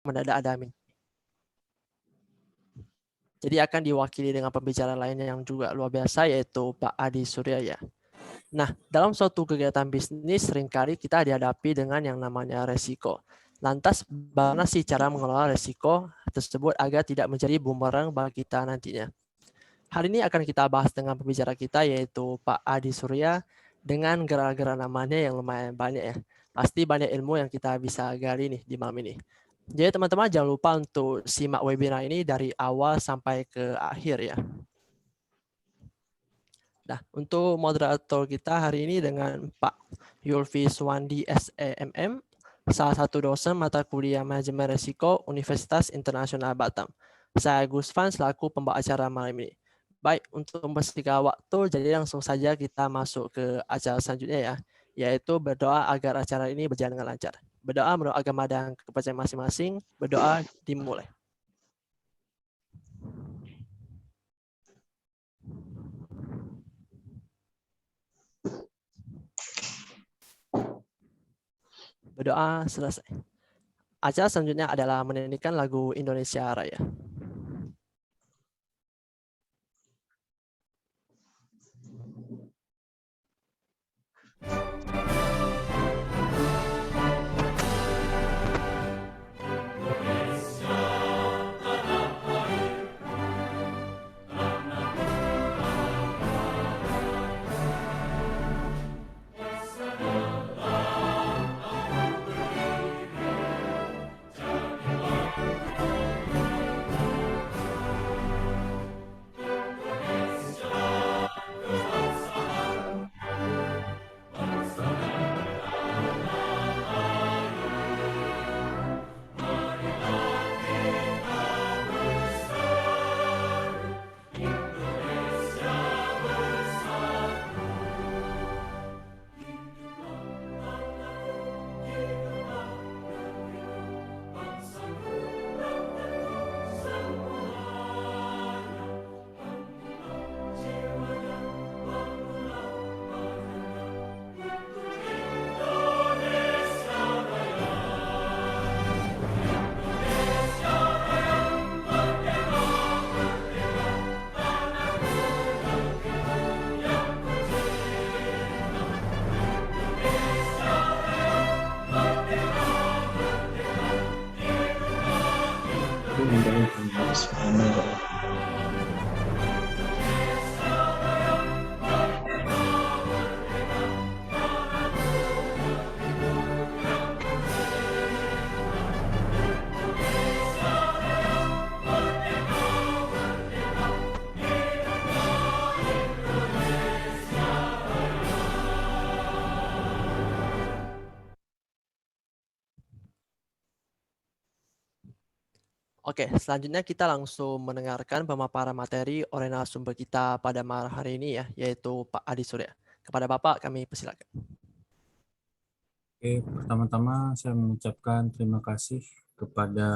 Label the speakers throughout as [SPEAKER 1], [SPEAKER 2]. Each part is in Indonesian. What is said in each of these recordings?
[SPEAKER 1] mendadak ada Amin. Jadi akan diwakili dengan pembicara lainnya yang juga luar biasa, yaitu Pak Adi Suryaya. Nah, dalam suatu kegiatan bisnis seringkali kita dihadapi dengan yang namanya resiko. Lantas, bagaimana sih cara mengelola resiko tersebut agar tidak menjadi bumerang bagi kita nantinya? Hal ini akan kita bahas dengan pembicara kita, yaitu Pak Adi Surya, dengan gara-gara namanya yang lumayan banyak ya. Pasti banyak ilmu yang kita bisa gali nih di malam ini. Jadi teman-teman jangan lupa untuk simak webinar ini dari awal sampai ke akhir ya. Nah, untuk moderator kita hari ini dengan Pak Yulfi Swandi SEMM, salah satu dosen mata kuliah Manajemen Risiko Universitas Internasional Batam. Saya Gus Fan selaku pembawa acara malam ini. Baik, untuk mempersingkat waktu, jadi langsung saja kita masuk ke acara selanjutnya ya, yaitu berdoa agar acara ini berjalan dengan lancar. Berdoa menurut agama dan kepercayaan masing-masing, berdoa dimulai. Berdoa selesai. Acara selanjutnya adalah menyanyikan lagu Indonesia Raya. Oke, selanjutnya kita langsung mendengarkan pemaparan materi oleh narasumber kita pada malam hari ini ya, yaitu Pak Adi Surya. Kepada Bapak kami persilakan.
[SPEAKER 2] Oke, pertama-tama saya mengucapkan terima kasih kepada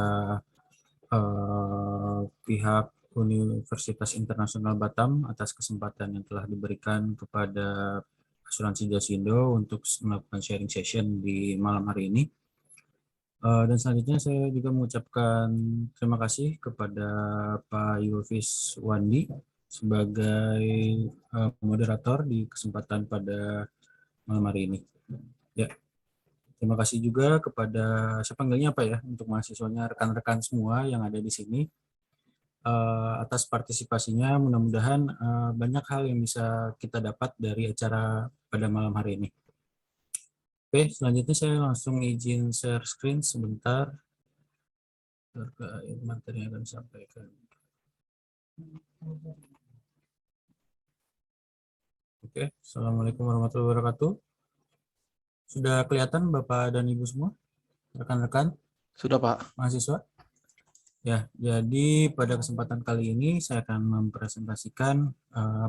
[SPEAKER 2] pihak Universitas Internasional Batam atas kesempatan yang telah diberikan kepada Asuransi Jasindo untuk melakukan sharing session di malam hari ini. Dan selanjutnya saya juga mengucapkan terima kasih kepada Pak Yulfis Wandi sebagai moderator di kesempatan pada malam hari ini. Ya, terima kasih juga kepada, saya panggilnya apa ya, untuk mahasiswanya, rekan-rekan semua yang ada di sini atas partisipasinya. Mudah-mudahan banyak hal yang bisa kita dapat dari acara pada malam hari ini. Oke, selanjutnya saya langsung izin share screen sebentar terkait materi yang akan disampaikan. Oke, Assalamualaikum warahmatullahi wabarakatuh. Sudah kelihatan Bapak dan Ibu semua, rekan-rekan?
[SPEAKER 3] Sudah, Pak.
[SPEAKER 2] Mahasiswa? Ya, jadi pada kesempatan kali ini saya akan mempresentasikan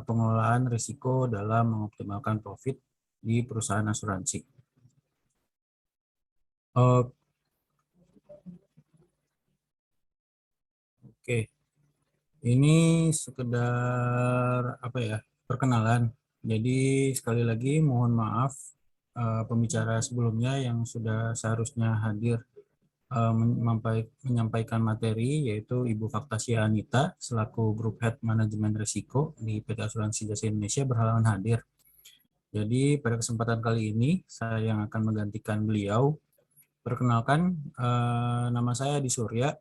[SPEAKER 2] pengelolaan risiko dalam mengoptimalkan profit di perusahaan asuransi. Oke, ini sekedar apa ya, perkenalan. Jadi sekali lagi mohon maaf pembicara sebelumnya yang sudah seharusnya hadir menyampaikan materi, yaitu Ibu Faktasia Anita selaku Group Head Manajemen Risiko di PT Asuransi Jasa Indonesia berhalangan hadir. Jadi pada kesempatan kali ini saya yang akan menggantikan beliau. Perkenalkan, nama saya Adi Surya.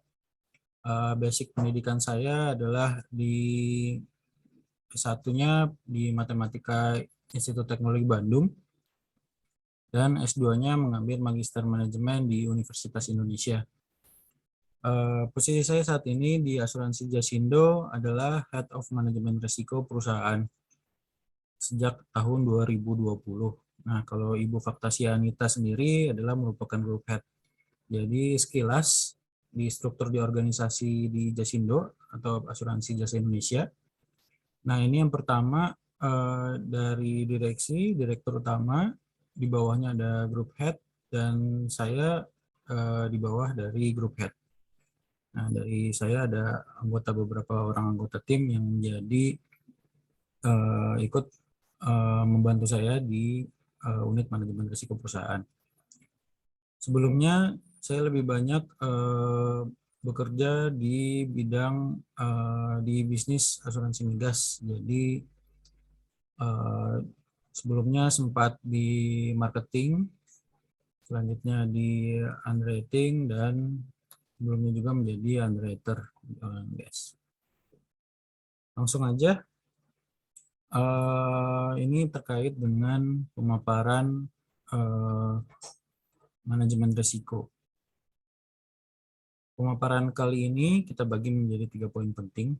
[SPEAKER 2] Basic pendidikan saya adalah di S1-nya di Matematika Institut Teknologi Bandung, dan S2-nya mengambil Magister Manajemen di Universitas Indonesia. Posisi saya saat ini di Asuransi Jasindo adalah Head of Manajemen Risiko Perusahaan sejak tahun 2020. Nah, kalau Ibu Faktasia Anita sendiri adalah merupakan Group Head. Jadi sekilas di struktur di organisasi di Jasindo atau Asuransi Jasa Indonesia. Nah, ini yang pertama dari direktur utama, di bawahnya ada Group Head, dan saya di bawah dari Group Head. Nah, dari saya ada beberapa orang anggota tim yang menjadi ikut membantu saya di unit manajemen risiko perusahaan. Sebelumnya saya lebih banyak bekerja di bidang di bisnis asuransi migas. Jadi sebelumnya sempat di marketing, selanjutnya di underwriting, dan sebelumnya juga menjadi underwriter. Langsung aja, ini terkait dengan pemaparan manajemen risiko. Pemaparan kali ini kita bagi menjadi 3 poin penting.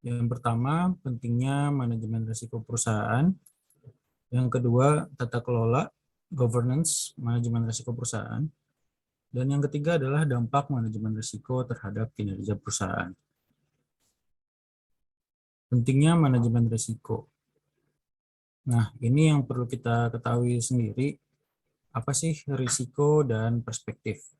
[SPEAKER 2] Yang pertama, pentingnya manajemen risiko perusahaan. Yang kedua, tata kelola, governance, manajemen risiko perusahaan. Dan yang ketiga adalah dampak manajemen risiko terhadap kinerja perusahaan. Pentingnya manajemen risiko. Nah, ini yang perlu kita ketahui sendiri, apa sih risiko dan perspektif.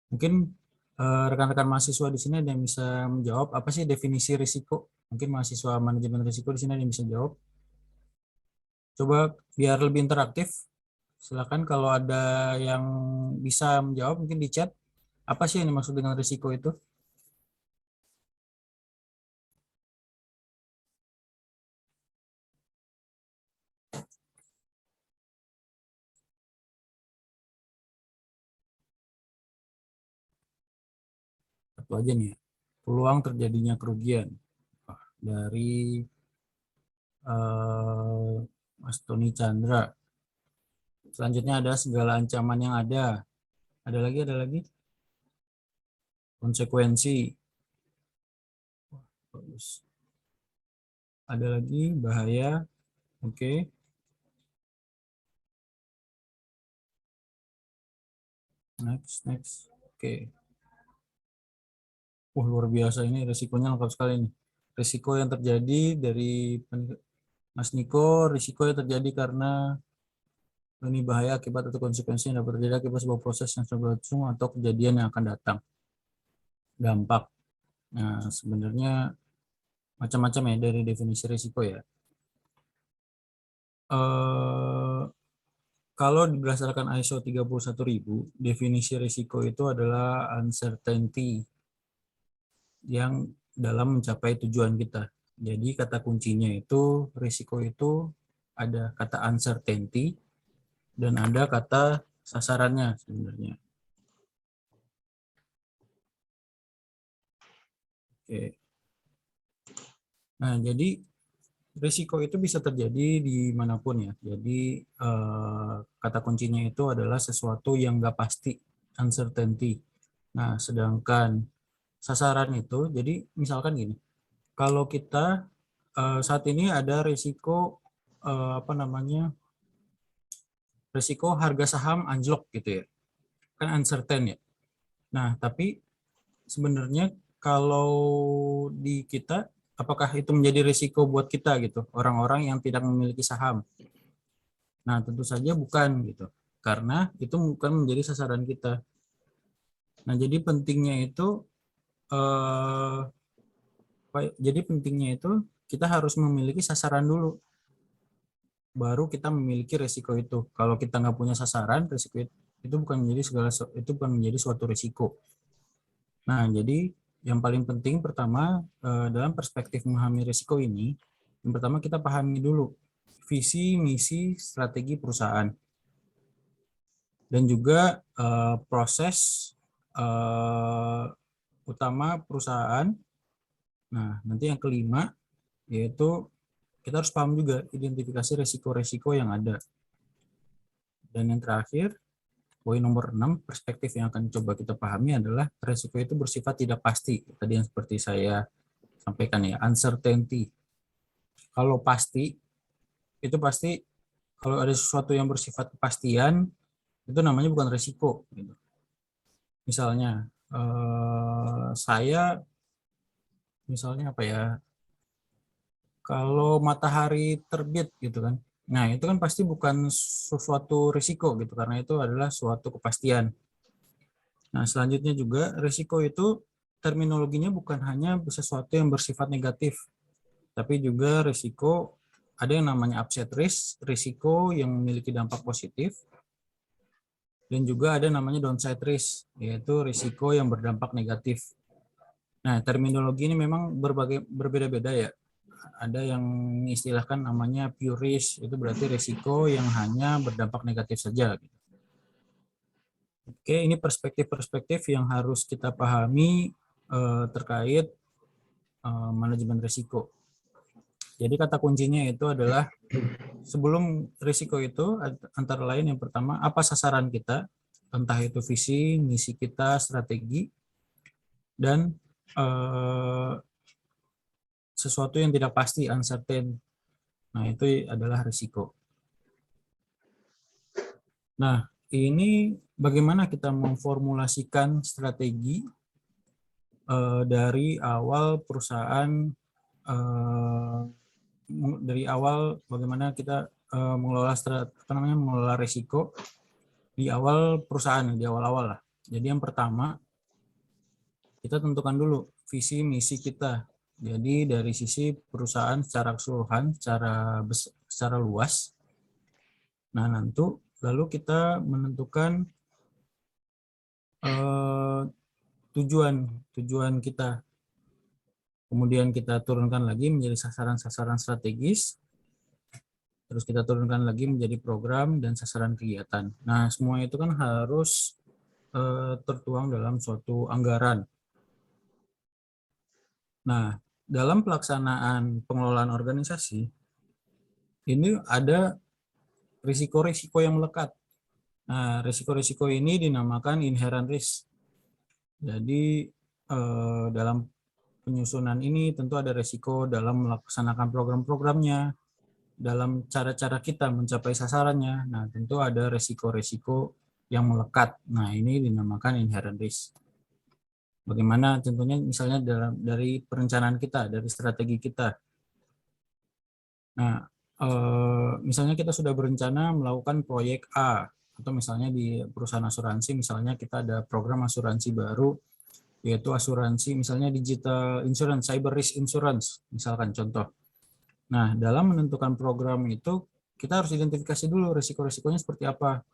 [SPEAKER 2] Mungkin rekan-rekan mahasiswa di sini ada yang bisa menjawab apa sih definisi risiko. Mungkin mahasiswa manajemen risiko di sini ada yang bisa jawab. Coba biar lebih interaktif, silakan kalau ada yang bisa menjawab mungkin di chat. Apa sih yang dimaksud dengan risiko itu? Satu aja nih, peluang terjadinya kerugian. Dari Mas Tony Chandra. Selanjutnya ada segala ancaman yang ada. Ada lagi. Konsekuensi. Bagus. Ada lagi bahaya. Oke. Next. Oke. Luar biasa, ini risikonya lengkap sekali nih. Risiko yang terjadi dari Mas Niko, risiko yang terjadi karena ini bahaya akibat atau konsekuensi yang dapat terjadi akibat sebuah proses yang sedang berlangsung atau kejadian yang akan datang. Dampak. Nah, sebenarnya macam-macam ya dari definisi risiko ya. Kalau berdasarkan ISO 31000, definisi risiko itu adalah uncertainty yang dalam mencapai tujuan kita. Jadi kata kuncinya itu, risiko itu ada kata uncertainty dan ada kata sasarannya sebenarnya. Oke. Nah, jadi risiko itu bisa terjadi dimanapun ya. Jadi kata kuncinya itu adalah sesuatu yang nggak pasti, uncertainty. Nah, sedangkan sasaran itu, jadi misalkan gini, kalau kita saat ini ada risiko risiko harga saham anjlok gitu ya, kan uncertain ya. Nah, tapi sebenarnya kalau di kita, apakah itu menjadi risiko buat kita gitu, orang-orang yang tidak memiliki saham? Nah, tentu saja bukan gitu, karena itu bukan menjadi sasaran kita. Nah, jadi pentingnya itu kita harus memiliki sasaran dulu, baru kita memiliki risiko itu. Kalau kita nggak punya sasaran, risiko itu itu bukan menjadi suatu risiko. Nah, jadi yang paling penting pertama dalam perspektif memahami risiko ini, yang pertama kita pahami dulu visi, misi, strategi perusahaan, dan juga proses utama perusahaan. Nah, nanti yang kelima yaitu kita harus paham juga identifikasi risiko-risiko yang ada. Dan yang terakhir, poin nomor 6, perspektif yang akan coba kita pahami adalah risiko itu bersifat tidak pasti. Tadi yang seperti saya sampaikan ya, uncertainty. Kalau pasti, itu pasti kalau ada sesuatu yang bersifat kepastian, itu namanya bukan risiko. Gitu. Misalnya, misalnya apa ya, kalau matahari terbit gitu kan, nah itu kan pasti bukan sesuatu risiko gitu, karena itu adalah suatu kepastian. Nah, selanjutnya juga risiko itu terminologinya bukan hanya sesuatu yang bersifat negatif, tapi juga risiko ada yang namanya upside risk, risiko yang memiliki dampak positif, dan juga ada namanya downside risk, yaitu risiko yang berdampak negatif. Nah, terminologi ini memang berbeda-beda ya. Ada yang istilahkan namanya pure risk, itu berarti risiko yang hanya berdampak negatif saja. Oke, ini perspektif-perspektif yang harus kita pahami terkait manajemen risiko. Jadi kata kuncinya itu adalah sebelum risiko itu antara lain yang pertama apa sasaran kita, entah itu visi, misi kita, strategi, dan sesuatu yang tidak pasti, uncertain. Nah, itu adalah risiko. Nah, ini bagaimana kita memformulasikan strategi dari awal perusahaan, dari awal bagaimana kita mengelola risiko di awal perusahaan, di awal-awal lah. Jadi yang pertama kita tentukan dulu visi misi kita. Jadi dari sisi perusahaan secara keseluruhan, secara luas. Nah, lalu kita menentukan tujuan kita. Kemudian kita turunkan lagi menjadi sasaran-sasaran strategis. Terus kita turunkan lagi menjadi program dan sasaran kegiatan. Nah, semua itu kan harus tertuang dalam suatu anggaran. Nah, dalam pelaksanaan pengelolaan organisasi, ini ada risiko-risiko yang melekat. Nah, risiko-risiko ini dinamakan inherent risk. Jadi, dalam penyusunan ini tentu ada risiko dalam melaksanakan program-programnya, dalam cara-cara kita mencapai sasarannya. Nah, tentu ada risiko-risiko yang melekat. Nah, ini dinamakan inherent risk. Bagaimana tentunya misalnya dari perencanaan kita, dari strategi kita. Nah, misalnya kita sudah berencana melakukan proyek A, atau misalnya di perusahaan asuransi, misalnya kita ada program asuransi baru, yaitu asuransi misalnya digital insurance, cyber risk insurance, misalkan contoh. Nah, dalam menentukan program itu, kita harus identifikasi dulu risiko-risikonya seperti apa.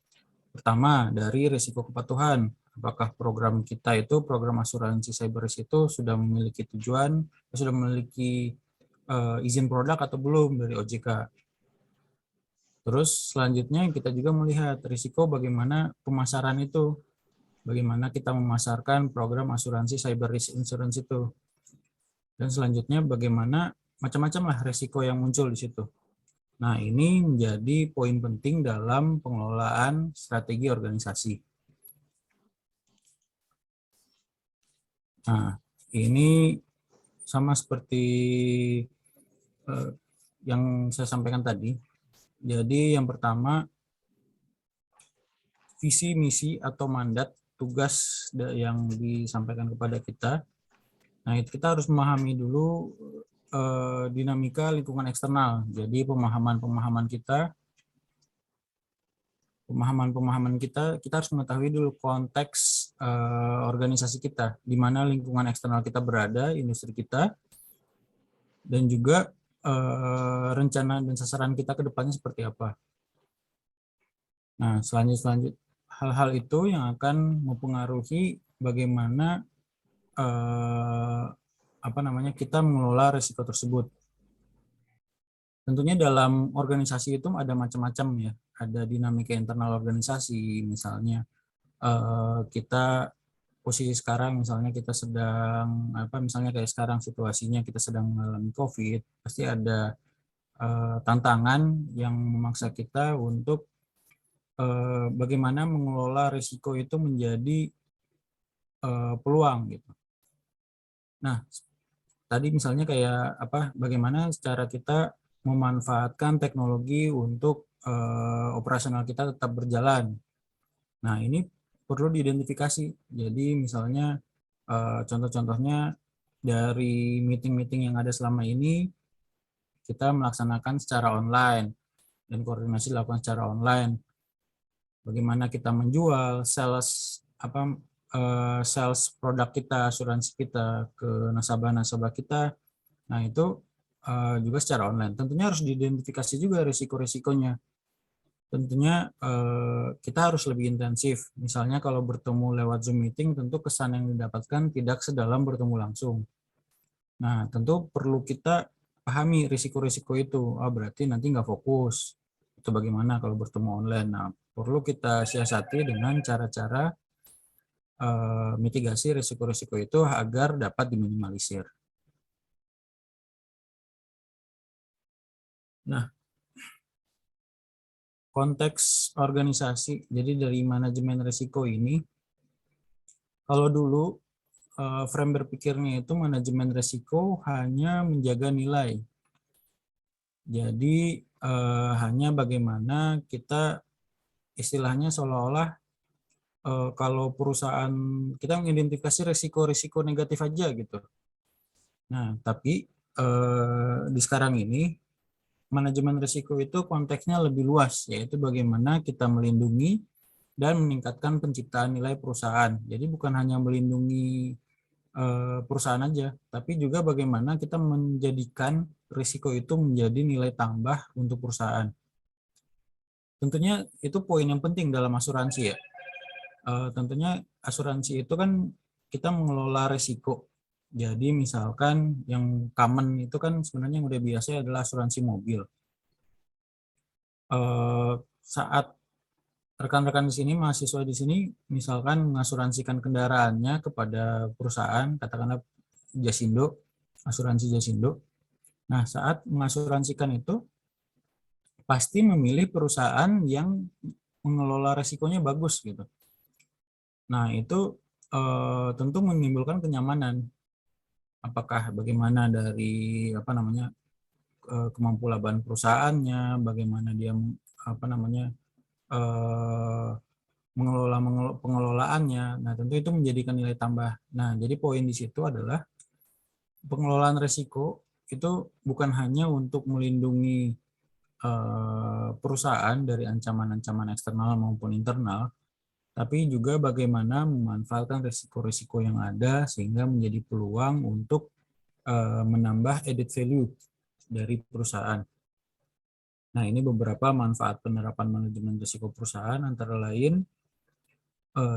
[SPEAKER 2] Pertama, dari risiko kepatuhan. Apakah program kita itu, program asuransi cyber risk itu sudah memiliki tujuan, sudah memiliki izin produk atau belum dari OJK. Terus selanjutnya kita juga melihat risiko bagaimana pemasaran itu. Bagaimana kita memasarkan program asuransi cyber risk insurance itu. Dan selanjutnya bagaimana macam-macam lah risiko yang muncul di situ. Nah, ini menjadi poin penting dalam pengelolaan strategi organisasi. Nah, ini sama seperti yang saya sampaikan tadi. Jadi yang pertama, visi, misi, atau mandat, tugas yang disampaikan kepada kita. Nah, kita harus memahami dulu dinamika lingkungan eksternal. Jadi pemahaman kita harus mengetahui dulu konteks organisasi kita, di mana lingkungan eksternal kita berada, industri kita, dan juga rencana dan sasaran kita ke depannya seperti apa. Nah, hal-hal itu yang akan mempengaruhi bagaimana kita mengelola risiko tersebut. Tentunya dalam organisasi itu ada macam-macam ya, ada dinamika internal organisasi, misalnya kita posisi sekarang misalnya kita sedang misalnya kayak sekarang situasinya kita sedang mengalami COVID, pasti ada tantangan yang memaksa kita untuk bagaimana mengelola risiko itu menjadi peluang gitu. Nah, tadi misalnya kayak bagaimana cara kita memanfaatkan teknologi untuk operasional kita tetap berjalan. Nah, ini perlu diidentifikasi. Jadi misalnya contoh-contohnya dari meeting-meeting yang ada selama ini kita melaksanakan secara online dan koordinasi dilakukan secara online. Bagaimana kita menjual, sales produk kita, asuransi kita ke nasabah-nasabah kita. Nah, itu juga secara online. Tentunya harus diidentifikasi juga risiko-risikonya. Tentunya kita harus lebih intensif. Misalnya kalau bertemu lewat Zoom meeting, tentu kesan yang didapatkan tidak sedalam bertemu langsung. Nah, tentu perlu kita pahami risiko-risiko itu. Berarti nanti nggak fokus. Itu bagaimana kalau bertemu online. Nah, perlu kita siasati dengan cara-cara mitigasi risiko-risiko itu agar dapat diminimalisir. Nah, konteks organisasi, jadi dari manajemen risiko ini, kalau dulu frame berpikirnya itu manajemen risiko hanya menjaga nilai. Jadi hanya bagaimana kita istilahnya seolah-olah kalau perusahaan kita mengidentifikasi risiko-risiko negatif aja gitu. Nah, tapi di sekarang ini manajemen risiko itu konteksnya lebih luas, yaitu bagaimana kita melindungi dan meningkatkan penciptaan nilai perusahaan. Jadi bukan hanya melindungi perusahaan aja, tapi juga bagaimana kita menjadikan risiko itu menjadi nilai tambah untuk perusahaan. Tentunya itu poin yang penting dalam asuransi ya. Tentunya asuransi itu kan kita mengelola risiko. Jadi misalkan yang common itu kan sebenarnya yang udah biasa adalah asuransi mobil. Saat rekan-rekan di sini, mahasiswa di sini, misalkan mengasuransikan kendaraannya kepada perusahaan, katakanlah Jasindo, asuransi Jasindo. Nah, saat mengasuransikan itu, pasti memilih perusahaan yang mengelola risikonya bagus gitu. Nah, itu tentu menimbulkan kenyamanan. Apakah bagaimana dari kemampuan perusahaannya, bagaimana dia mengelola pengelolaannya. Nah, tentu itu menjadikan nilai tambah. Nah, jadi poin di situ adalah pengelolaan risiko itu bukan hanya untuk melindungi perusahaan dari ancaman-ancaman eksternal maupun internal, tapi juga bagaimana memanfaatkan risiko-risiko yang ada sehingga menjadi peluang untuk menambah added value dari perusahaan. Nah, ini beberapa manfaat penerapan manajemen risiko perusahaan, antara lain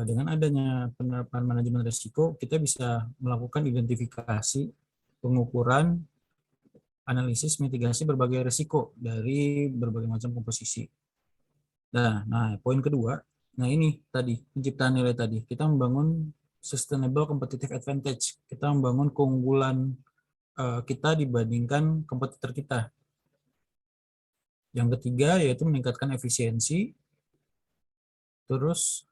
[SPEAKER 2] dengan adanya penerapan manajemen risiko, kita bisa melakukan identifikasi, pengukuran, analisis, mitigasi berbagai risiko dari berbagai macam komposisi. Nah, poin kedua, nah ini tadi, penciptaan nilai tadi. Kita membangun sustainable competitive advantage. Kita membangun keunggulan kita dibandingkan kompetitor kita. Yang ketiga yaitu meningkatkan efisiensi. Terus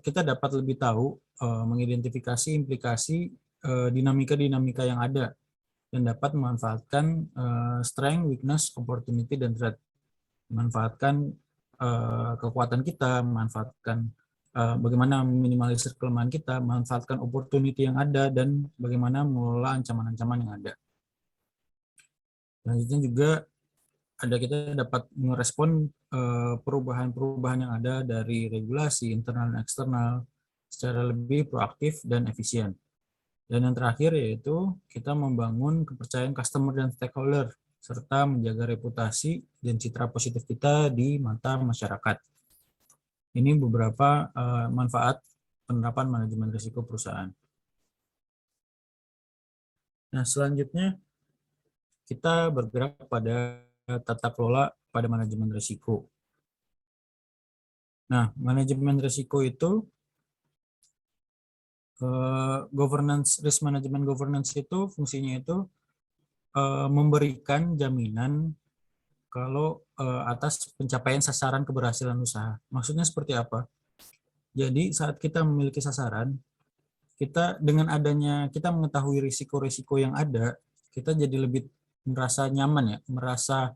[SPEAKER 2] kita dapat lebih tahu mengidentifikasi implikasi dinamika-dinamika yang ada dan dapat memanfaatkan strength, weakness, opportunity, dan threat. Memanfaatkan kekuatan kita, memanfaatkan bagaimana meminimalisir kelemahan kita, memanfaatkan opportunity yang ada, dan bagaimana mengelola ancaman-ancaman yang ada. Selanjutnya juga kita dapat merespon perubahan-perubahan yang ada dari regulasi internal dan eksternal secara lebih proaktif dan efisien. Dan yang terakhir yaitu kita membangun kepercayaan customer dan stakeholder serta menjaga reputasi dan citra positif kita di mata masyarakat. Ini beberapa manfaat penerapan manajemen risiko perusahaan. Nah, selanjutnya kita bergerak pada tata kelola pada manajemen risiko. Nah, manajemen risiko itu risk management governance itu fungsinya itu memberikan jaminan kalau atas pencapaian sasaran keberhasilan usaha. Maksudnya seperti apa? Jadi saat kita memiliki sasaran, kita dengan adanya kita mengetahui risiko-risiko yang ada, kita jadi lebih merasa nyaman ya, merasa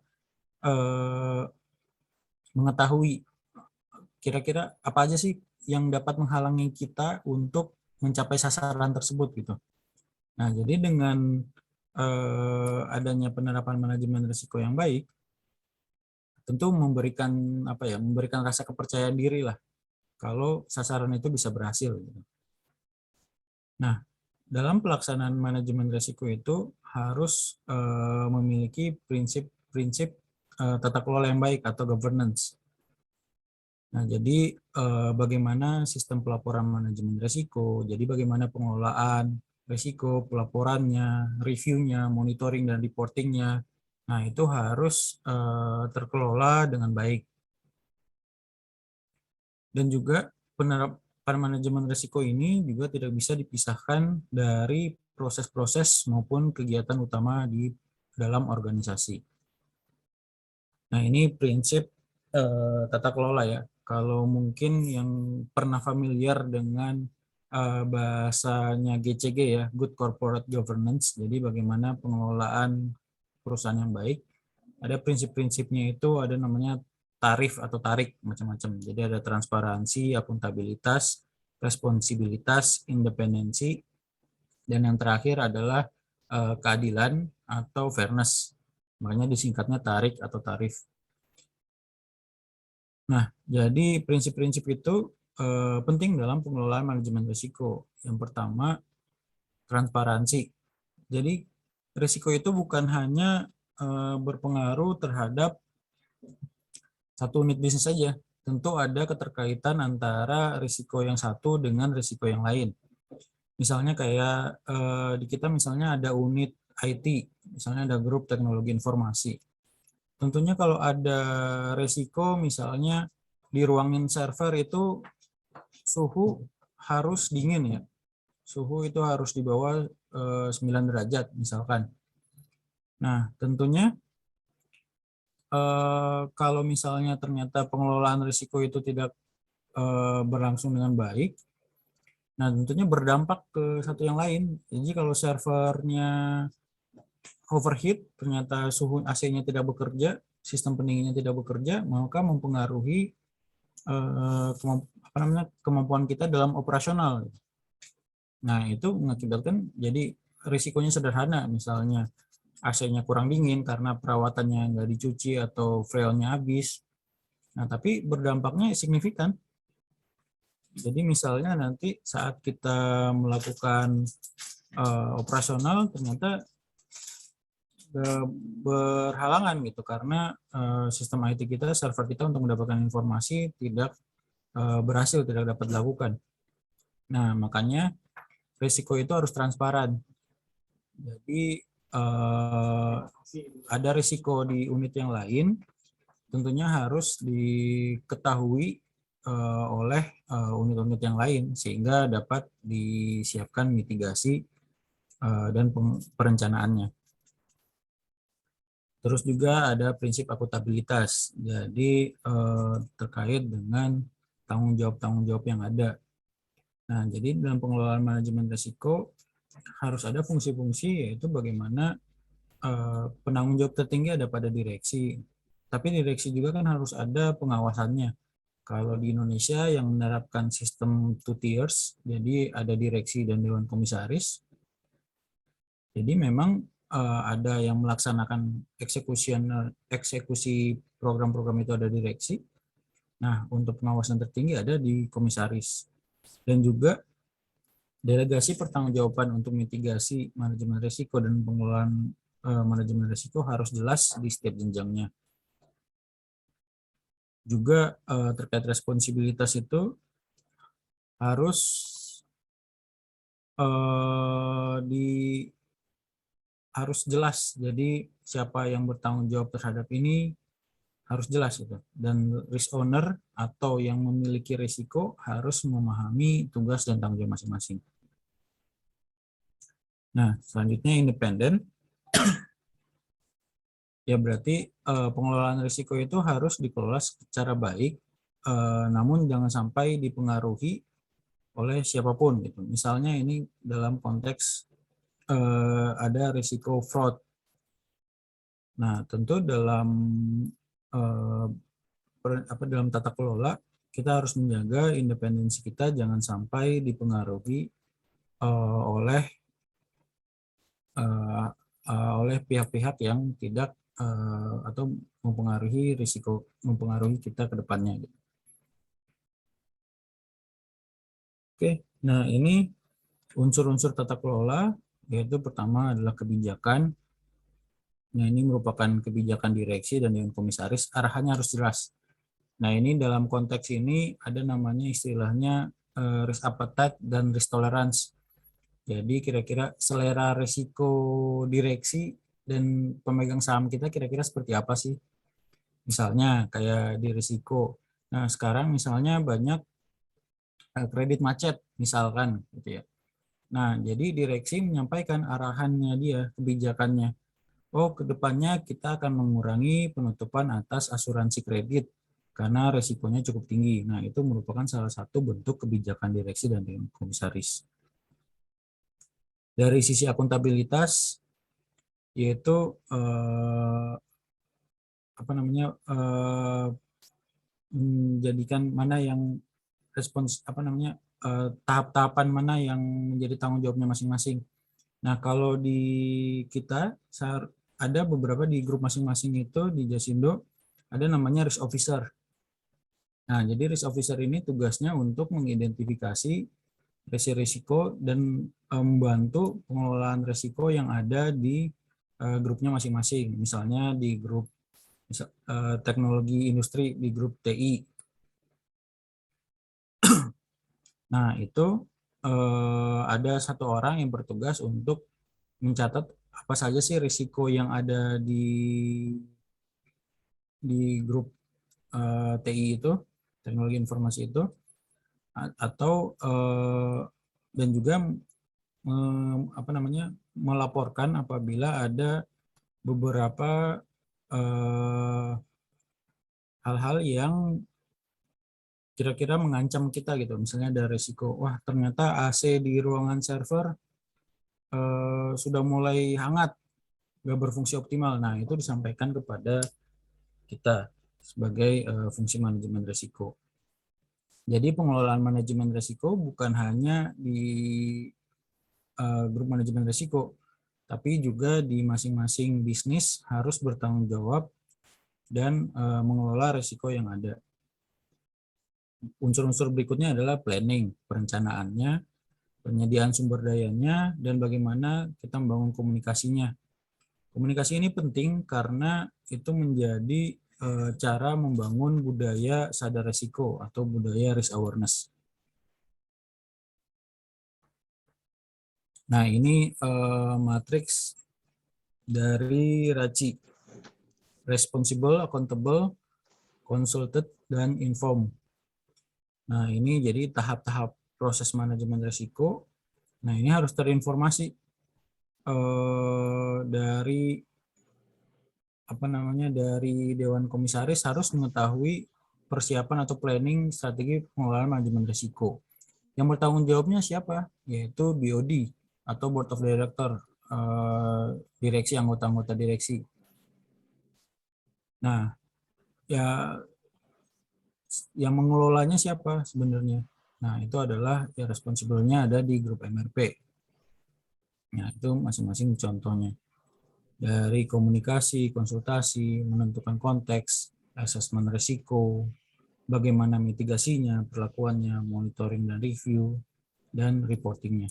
[SPEAKER 2] mengetahui kira-kira apa aja sih yang dapat menghalangi kita untuk mencapai sasaran tersebut gitu. Nah, jadi dengan adanya penerapan manajemen risiko yang baik, tentu memberikan rasa kepercayaan diri lah kalau sasaran itu bisa berhasil. Gitu. Nah, dalam pelaksanaan manajemen risiko itu harus memiliki prinsip-prinsip tata kelola yang baik atau governance. Nah, jadi bagaimana sistem pelaporan manajemen risiko, jadi bagaimana pengelolaan risiko, pelaporannya, reviewnya, monitoring dan reportingnya. Nah, itu harus terkelola dengan baik. Dan juga penerapan manajemen risiko ini juga tidak bisa dipisahkan dari proses-proses maupun kegiatan utama di dalam organisasi. Nah, ini prinsip tata kelola ya. Kalau mungkin yang pernah familiar dengan bahasanya GCG ya, Good Corporate Governance, jadi bagaimana pengelolaan perusahaan yang baik, ada prinsip-prinsipnya itu ada namanya tarif atau tarik macam-macam. Jadi ada transparansi, akuntabilitas, responsibilitas, independensi, dan yang terakhir adalah keadilan atau fairness. Makanya disingkatnya tarik atau tarif. Nah, jadi prinsip-prinsip itu penting dalam pengelolaan manajemen risiko. Yang pertama, transparansi. Jadi risiko itu bukan hanya berpengaruh terhadap satu unit bisnis saja. Tentu ada keterkaitan antara risiko yang satu dengan risiko yang lain. Misalnya kayak di kita misalnya ada unit IT, misalnya ada grup teknologi informasi. Tentunya kalau ada risiko misalnya di ruangan server itu suhu harus dingin ya. Suhu itu harus di bawah 9 derajat misalkan. Nah, tentunya kalau misalnya ternyata pengelolaan risiko itu tidak berlangsung dengan baik, nah tentunya berdampak ke satu yang lain. Jadi kalau servernya overheat, ternyata suhu AC-nya tidak bekerja, sistem pendinginnya tidak bekerja, maka mempengaruhi kemampuan kita dalam operasional. Nah, itu mengakibatkan jadi risikonya sederhana, misalnya AC-nya kurang dingin karena perawatannya nggak dicuci atau freonnya habis. Nah, tapi berdampaknya signifikan. Jadi misalnya nanti saat kita melakukan operasional ternyata berhalangan gitu karena sistem IT kita, server kita untuk mendapatkan informasi tidak berhasil, tidak dapat dilakukan. Nah, makanya risiko itu harus transparan. Jadi ada risiko di unit yang lain, tentunya harus diketahui oleh unit-unit yang lain sehingga dapat disiapkan mitigasi dan perencanaannya. Terus juga ada prinsip akuntabilitas, jadi terkait dengan tanggung jawab yang ada. Nah, jadi dalam pengelolaan manajemen risiko harus ada fungsi-fungsi, yaitu bagaimana penanggung jawab tertinggi ada pada direksi. Tapi direksi juga kan harus ada pengawasannya. Kalau di Indonesia yang menerapkan sistem two tiers, jadi ada direksi dan dewan komisaris. Jadi memang ada yang melaksanakan eksekusi program-program itu ada direksi. Nah, untuk pengawasan tertinggi ada di komisaris. Dan juga delegasi pertanggungjawaban untuk mitigasi manajemen risiko dan pengelolaan manajemen risiko harus jelas di setiap jenjangnya. Juga terkait responsibilitas itu harus harus jelas. Jadi siapa yang bertanggung jawab terhadap ini harus jelas itu. Dan risk owner atau yang memiliki risiko harus memahami tugas dan tanggung jawab masing-masing. Nah, selanjutnya independen. Ya berarti pengelolaan risiko itu harus dikelola secara baik, namun jangan sampai dipengaruhi oleh siapapun gitu. Misalnya ini dalam konteks ada risiko fraud. Nah, tentu dalam dalam tata kelola kita harus menjaga independensi kita jangan sampai dipengaruhi oleh pihak-pihak yang tidak atau mempengaruhi kita ke depannya gitu. Oke, nah ini unsur-unsur tata kelola, yaitu pertama adalah kebijakan. Nah, ini merupakan kebijakan direksi dan dewan komisaris, arahannya harus jelas. Nah, ini dalam konteks ini ada namanya istilahnya risk appetite dan risk tolerance. Jadi kira-kira selera risiko direksi dan pemegang saham kita kira-kira seperti apa sih? Misalnya kayak di risiko. Nah, sekarang misalnya banyak kredit macet misalkan gitu ya. Nah, jadi direksi menyampaikan arahannya dia, kebijakannya. Oh, kedepannya kita akan mengurangi penutupan atas asuransi kredit karena resikonya cukup tinggi. Nah, itu merupakan salah satu bentuk kebijakan direksi dan komisaris. Dari sisi akuntabilitas, yaitu menjadikan mana yang tahap-tahapan mana yang menjadi tanggung jawabnya masing-masing. Nah, kalau di kita ada beberapa di grup masing-masing itu di Jasindo ada namanya risk officer. Nah, jadi risk officer ini tugasnya untuk mengidentifikasi risiko dan membantu pengelolaan risiko yang ada di grupnya masing-masing. Misalnya di grup teknologi industri, di grup TI. Nah, itu ada satu orang yang bertugas untuk mencatat apa saja sih risiko yang ada di grup TI itu, teknologi informasi itu, atau dan juga melaporkan apabila ada beberapa hal-hal yang kira-kira mengancam kita gitu. Misalnya ada risiko, wah ternyata AC di ruangan server sudah mulai hangat, nggak berfungsi optimal. Nah, itu disampaikan kepada kita sebagai fungsi manajemen risiko. Jadi pengelolaan manajemen risiko bukan hanya di grup manajemen risiko, tapi juga di masing-masing bisnis harus bertanggung jawab dan mengelola risiko yang ada. Unsur-unsur berikutnya adalah planning, perencanaannya, penyediaan sumber dayanya, dan bagaimana kita membangun komunikasinya. Komunikasi ini penting karena itu menjadi cara membangun budaya sadar risiko atau budaya risk awareness. Nah, ini matriks dari RACI. Responsible, accountable, consulted, dan informed. Nah, ini jadi tahap-tahap proses manajemen risiko. Nah, ini harus terinformasi dari dari Dewan Komisaris harus mengetahui persiapan atau planning strategi pengelolaan manajemen risiko. Yang bertanggung jawabnya siapa? Yaitu BOD atau Board of Director, direksi, anggota-anggota direksi. Nah, ya yang mengelolanya siapa sebenarnya? Nah, itu adalah ya responsible-nya ada di grup MRP. Nah, itu masing-masing contohnya. Dari komunikasi, konsultasi, menentukan konteks, asesmen risiko, bagaimana mitigasinya, perlakuannya, monitoring dan review, dan reportingnya.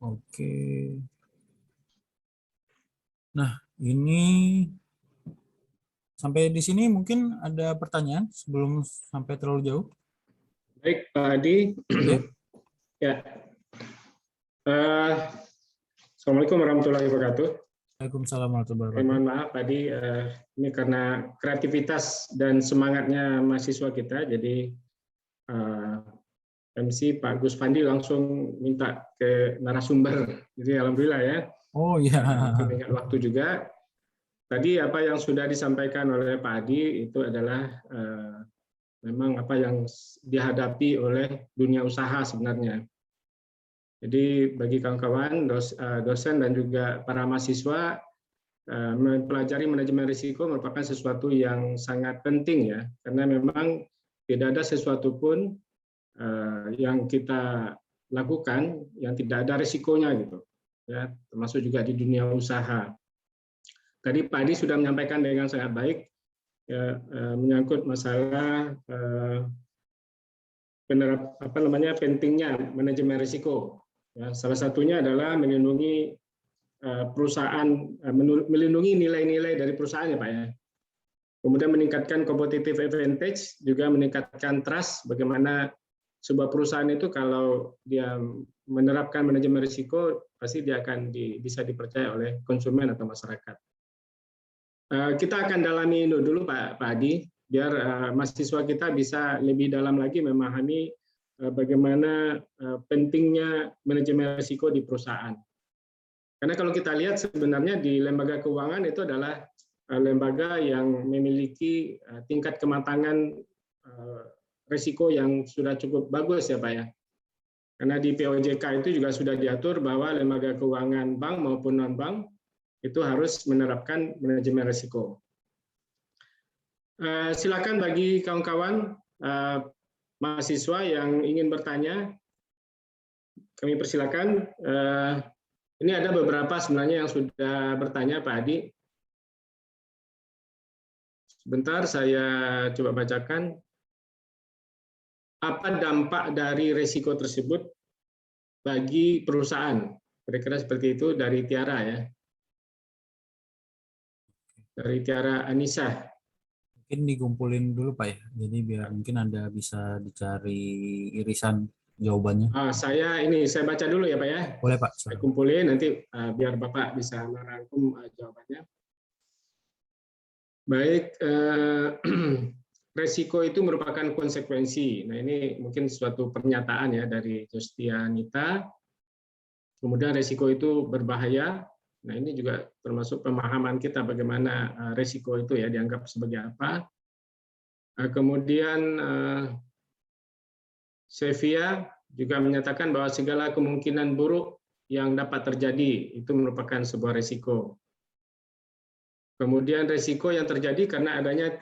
[SPEAKER 2] Oke. Nah, ini Sampai di sini mungkin ada pertanyaan sebelum sampai terlalu jauh.
[SPEAKER 3] Baik, Pak Adi.
[SPEAKER 2] Ya.
[SPEAKER 3] Ya. Assalamualaikum warahmatullahi wabarakatuh.
[SPEAKER 2] Waalaikumsalam warahmatullahi wabarakatuh.
[SPEAKER 3] Mohon maaf tadi ini karena kreativitas dan semangatnya mahasiswa kita, jadi MC Pak Gus Pandi langsung minta ke narasumber. Jadi alhamdulillah ya.
[SPEAKER 2] Oh iya.
[SPEAKER 3] Mengingat waktu juga. Tadi apa yang sudah disampaikan oleh Pak Adi itu adalah memang apa yang dihadapi oleh dunia usaha sebenarnya. Jadi bagi kawan-kawan, dosen dan juga para mahasiswa, mempelajari manajemen risiko merupakan sesuatu yang sangat penting ya, karena memang tidak ada sesuatu pun yang kita lakukan yang tidak ada risikonya gitu, ya, termasuk juga di dunia usaha. Tadi Pak Adi sudah menyampaikan dengan sangat baik ya, menyangkut masalah pentingnya manajemen risiko. Ya, salah satunya adalah melindungi perusahaan, melindungi nilai-nilai dari perusahaan ya Pak ya. Kemudian meningkatkan competitive advantage, juga meningkatkan trust, bagaimana sebuah perusahaan itu kalau dia menerapkan manajemen risiko, pasti dia akan bisa dipercaya oleh konsumen atau masyarakat. Kita akan dalami dulu Pak Adi, biar mahasiswa kita bisa lebih dalam lagi memahami bagaimana pentingnya manajemen risiko di perusahaan. Karena kalau kita lihat sebenarnya di lembaga keuangan itu adalah lembaga yang memiliki tingkat kematangan risiko yang sudah cukup bagus ya Pak ya. Karena di POJK itu juga sudah diatur bahwa lembaga keuangan bank maupun non-bank itu harus menerapkan manajemen risiko. Silakan bagi kawan-kawan mahasiswa yang ingin bertanya, kami persilakan. Ini ada beberapa sebenarnya yang sudah bertanya Pak Adi. Sebentar saya coba bacakan. Apa dampak dari risiko tersebut bagi perusahaan? Kira-kira seperti itu dari Tiara ya. Dari Tiara Anissa.
[SPEAKER 2] Mungkin dikumpulin dulu Pak ya, jadi biar mungkin Anda bisa dicari irisan jawabannya.
[SPEAKER 3] Saya baca dulu ya Pak ya.
[SPEAKER 2] Boleh Pak.
[SPEAKER 3] Saya kumpulin nanti biar Bapak bisa merangkum jawabannya. Baik, resiko itu merupakan konsekuensi. Nah ini mungkin suatu pernyataan ya dari Justianita. Kemudian resiko itu berbahaya. Nah ini juga termasuk pemahaman kita bagaimana resiko itu ya dianggap sebagai apa. Kemudian Sevia juga menyatakan bahwa segala kemungkinan buruk yang dapat terjadi itu merupakan sebuah resiko. Kemudian resiko yang terjadi karena adanya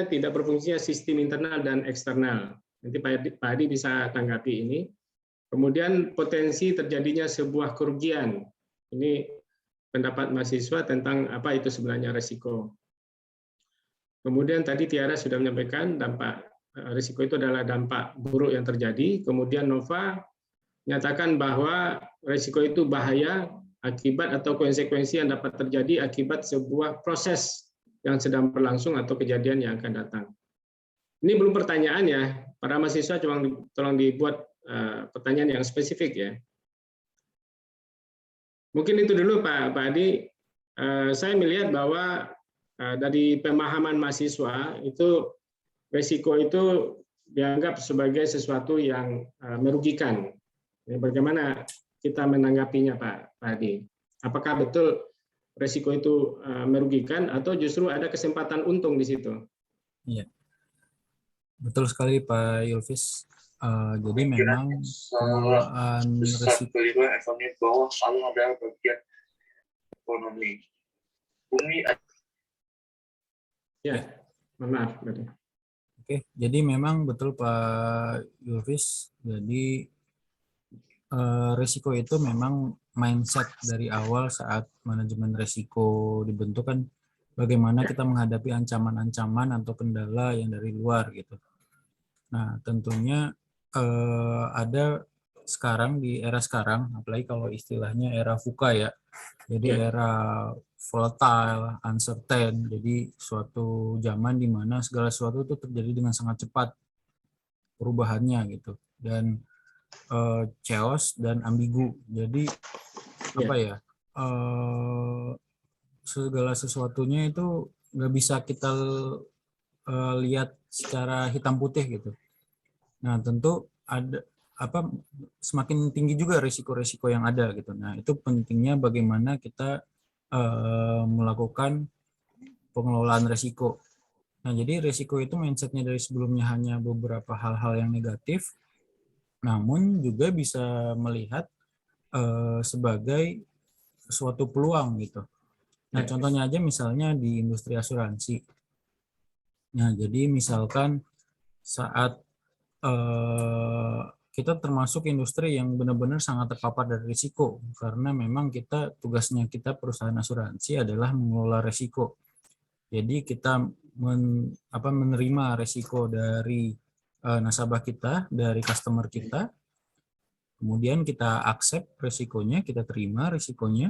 [SPEAKER 3] tidak berfungsinya sistem internal dan eksternal. Nanti Pak Adi bisa tanggapi ini. Kemudian potensi terjadinya sebuah kerugian. Ini pendapat mahasiswa tentang apa itu sebenarnya resiko. Kemudian tadi Tiara sudah menyampaikan dampak risiko itu adalah dampak buruk yang terjadi. Kemudian Nova menyatakan bahwa risiko itu bahaya akibat atau konsekuensi yang dapat terjadi akibat sebuah proses yang sedang berlangsung atau kejadian yang akan datang. Ini belum pertanyaan ya, para mahasiswa tolong dibuat pertanyaan yang spesifik ya. Mungkin itu dulu Pak Adi. Saya melihat bahwa dari pemahaman mahasiswa itu risiko itu dianggap sebagai sesuatu yang merugikan. Bagaimana kita menanggapinya Pak Adi? Apakah betul risiko itu merugikan atau justru ada kesempatan untung di situ?
[SPEAKER 2] Iya, betul sekali Pak Yulvis. Jadi memang pengelolaan risiko
[SPEAKER 4] bawah selalu ada bagian ekonomi. Bumi.
[SPEAKER 3] Ya, maaf.
[SPEAKER 2] Oke, jadi memang betul Pak Yulvis. Jadi risiko itu memang mindset dari awal saat manajemen risiko dibentuk kan bagaimana kita menghadapi ancaman-ancaman atau kendala yang dari luar gitu. Nah, tentunya ada sekarang, di era sekarang, apalagi kalau istilahnya era VUCA ya, jadi
[SPEAKER 3] Ya.
[SPEAKER 2] era volatile, uncertain, jadi suatu zaman di mana segala sesuatu itu terjadi dengan sangat cepat perubahannya gitu, dan chaos dan ambigu. Jadi apa ya, segala sesuatunya itu nggak bisa kita lihat secara hitam putih gitu. Nah, tentu ada apa, semakin tinggi juga risiko-risiko yang ada gitu. Nah, itu pentingnya bagaimana kita melakukan pengelolaan risiko. Nah, jadi risiko itu mindsetnya dari sebelumnya hanya beberapa hal-hal yang negatif, namun juga bisa melihat sebagai suatu peluang gitu. Nah, contohnya aja misalnya di industri asuransi. Nah, jadi misalkan saat kita termasuk industri yang benar-benar sangat terpapar dari risiko, karena memang tugasnya kita perusahaan asuransi adalah mengelola risiko. Jadi kita menerima risiko dari nasabah kita, dari customer kita, kemudian kita accept risikonya, kita terima risikonya.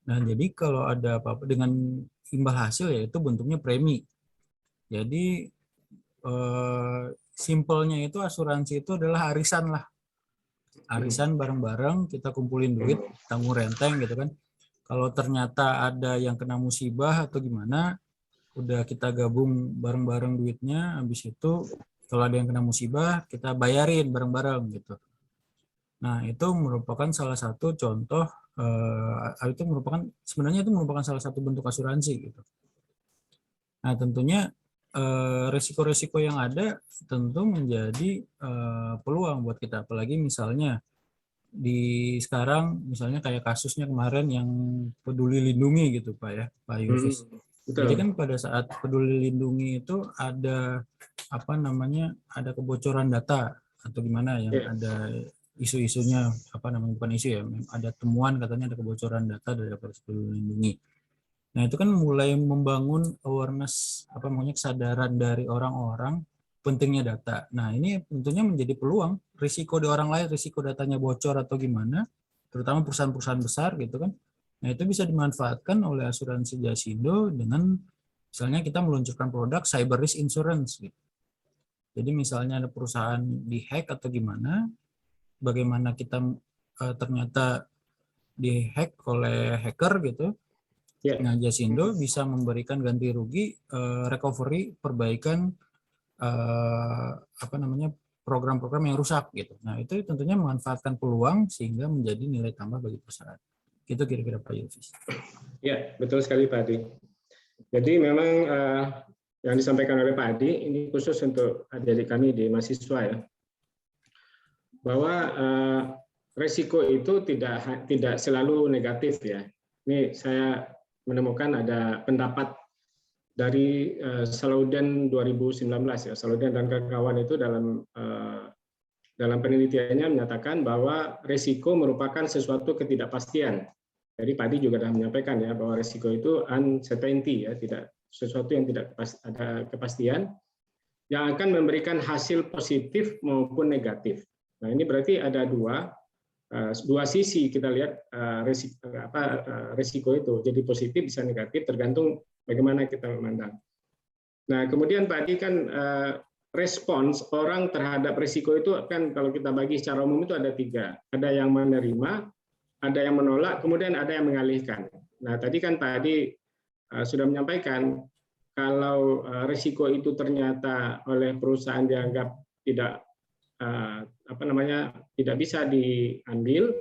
[SPEAKER 2] Nah, jadi kalau ada apa-apa dengan imbal hasil, yaitu bentuknya premi. Jadi simpelnya itu asuransi itu adalah arisan lah. Arisan bareng-bareng, kita kumpulin duit, tanggung renteng gitu kan. Kalau ternyata ada yang kena musibah atau gimana, udah kita gabung bareng-bareng duitnya, habis itu kalau ada yang kena musibah, kita bayarin bareng-bareng gitu. Nah, itu merupakan salah satu contoh, sebenarnya itu merupakan salah satu bentuk asuransi gitu. Nah, tentunya risiko-risiko yang ada tentu menjadi peluang buat kita, apalagi misalnya di sekarang misalnya kayak kasusnya kemarin yang Peduli Lindungi gitu Pak ya, Pak Yufis. Jadi kan pada saat Peduli Lindungi itu ada apa namanya, ada kebocoran data atau gimana yang ada isu-isunya, apa namanya, bukan isu ya, ada temuan katanya ada kebocoran data dari Peduli Lindungi. Nah, itu kan mulai membangun awareness, apa namanya, kesadaran dari orang-orang pentingnya data. Nah, ini tentunya menjadi peluang, risiko di orang lain, risiko datanya bocor atau gimana, terutama perusahaan-perusahaan besar gitu kan. Nah, itu bisa dimanfaatkan oleh asuransi Jasindo dengan misalnya kita meluncurkan produk cyber risk insurance gitu. Jadi misalnya ada perusahaan dihack atau gimana, bagaimana kita ternyata dihack oleh hacker gitu. Nah, Jasindo bisa memberikan ganti rugi, recovery, perbaikan apa namanya, program-program yang rusak gitu. Nah, itu tentunya memanfaatkan peluang sehingga menjadi nilai tambah bagi perusahaan. Itu kira-kira Pak Yufis.
[SPEAKER 3] Ya, betul sekali Pak Adi. Jadi memang yang disampaikan oleh Pak Adi ini khusus untuk adik-adik kami di mahasiswa ya, bahwa resiko itu tidak selalu negatif ya. Ini saya menemukan ada pendapat dari Salahuddin 2019 ya. Salahuddin dan kawan-kawan itu dalam penelitiannya menyatakan bahwa resiko merupakan sesuatu ketidakpastian. Jadi Pak Adi juga sudah menyampaikan ya bahwa resiko itu uncertainty ya, tidak sesuatu yang tidak ada kepastian yang akan memberikan hasil positif maupun negatif. Nah, ini berarti ada dua sisi kita lihat resiko itu. Jadi positif bisa negatif tergantung bagaimana kita memandang. Nah, kemudian Pak Adi kan respons orang terhadap risiko itu kan kalau kita bagi secara umum itu ada 3. Ada yang menerima, ada yang menolak, kemudian ada yang mengalihkan. Nah, tadi kan Pak Adi sudah menyampaikan kalau risiko itu ternyata oleh perusahaan dianggap tidak tidak bisa diambil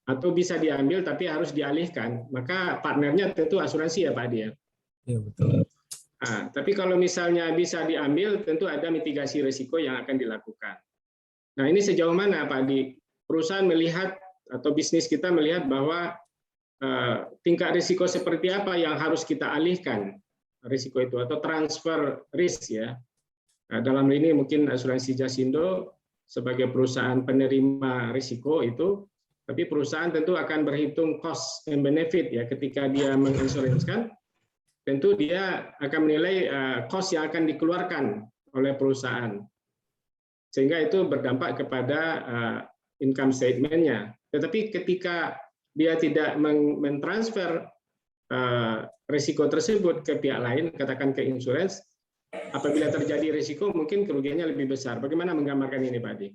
[SPEAKER 3] atau bisa diambil tapi harus dialihkan, maka partnernya tentu asuransi ya Pak Adi ya.
[SPEAKER 2] Iya, betul.
[SPEAKER 3] Tapi kalau misalnya bisa diambil, tentu ada mitigasi risiko yang akan dilakukan. Nah, ini sejauh mana Pak Adi perusahaan melihat atau bisnis kita melihat bahwa tingkat risiko seperti apa yang harus kita alihkan risiko itu atau transfer risk ya. Dalam ini mungkin asuransi Jasindo sebagai perusahaan penerima risiko itu, tapi perusahaan tentu akan berhitung cost and benefit ya ketika dia menginsuransikan. Tentu dia akan menilai cost yang akan dikeluarkan oleh perusahaan, sehingga itu berdampak kepada income statement-nya. Tetapi ketika dia tidak mentransfer risiko tersebut ke pihak lain, katakan ke insurance, apabila terjadi risiko mungkin kerugiannya lebih besar. Bagaimana menggambarkan ini, Pak Adi?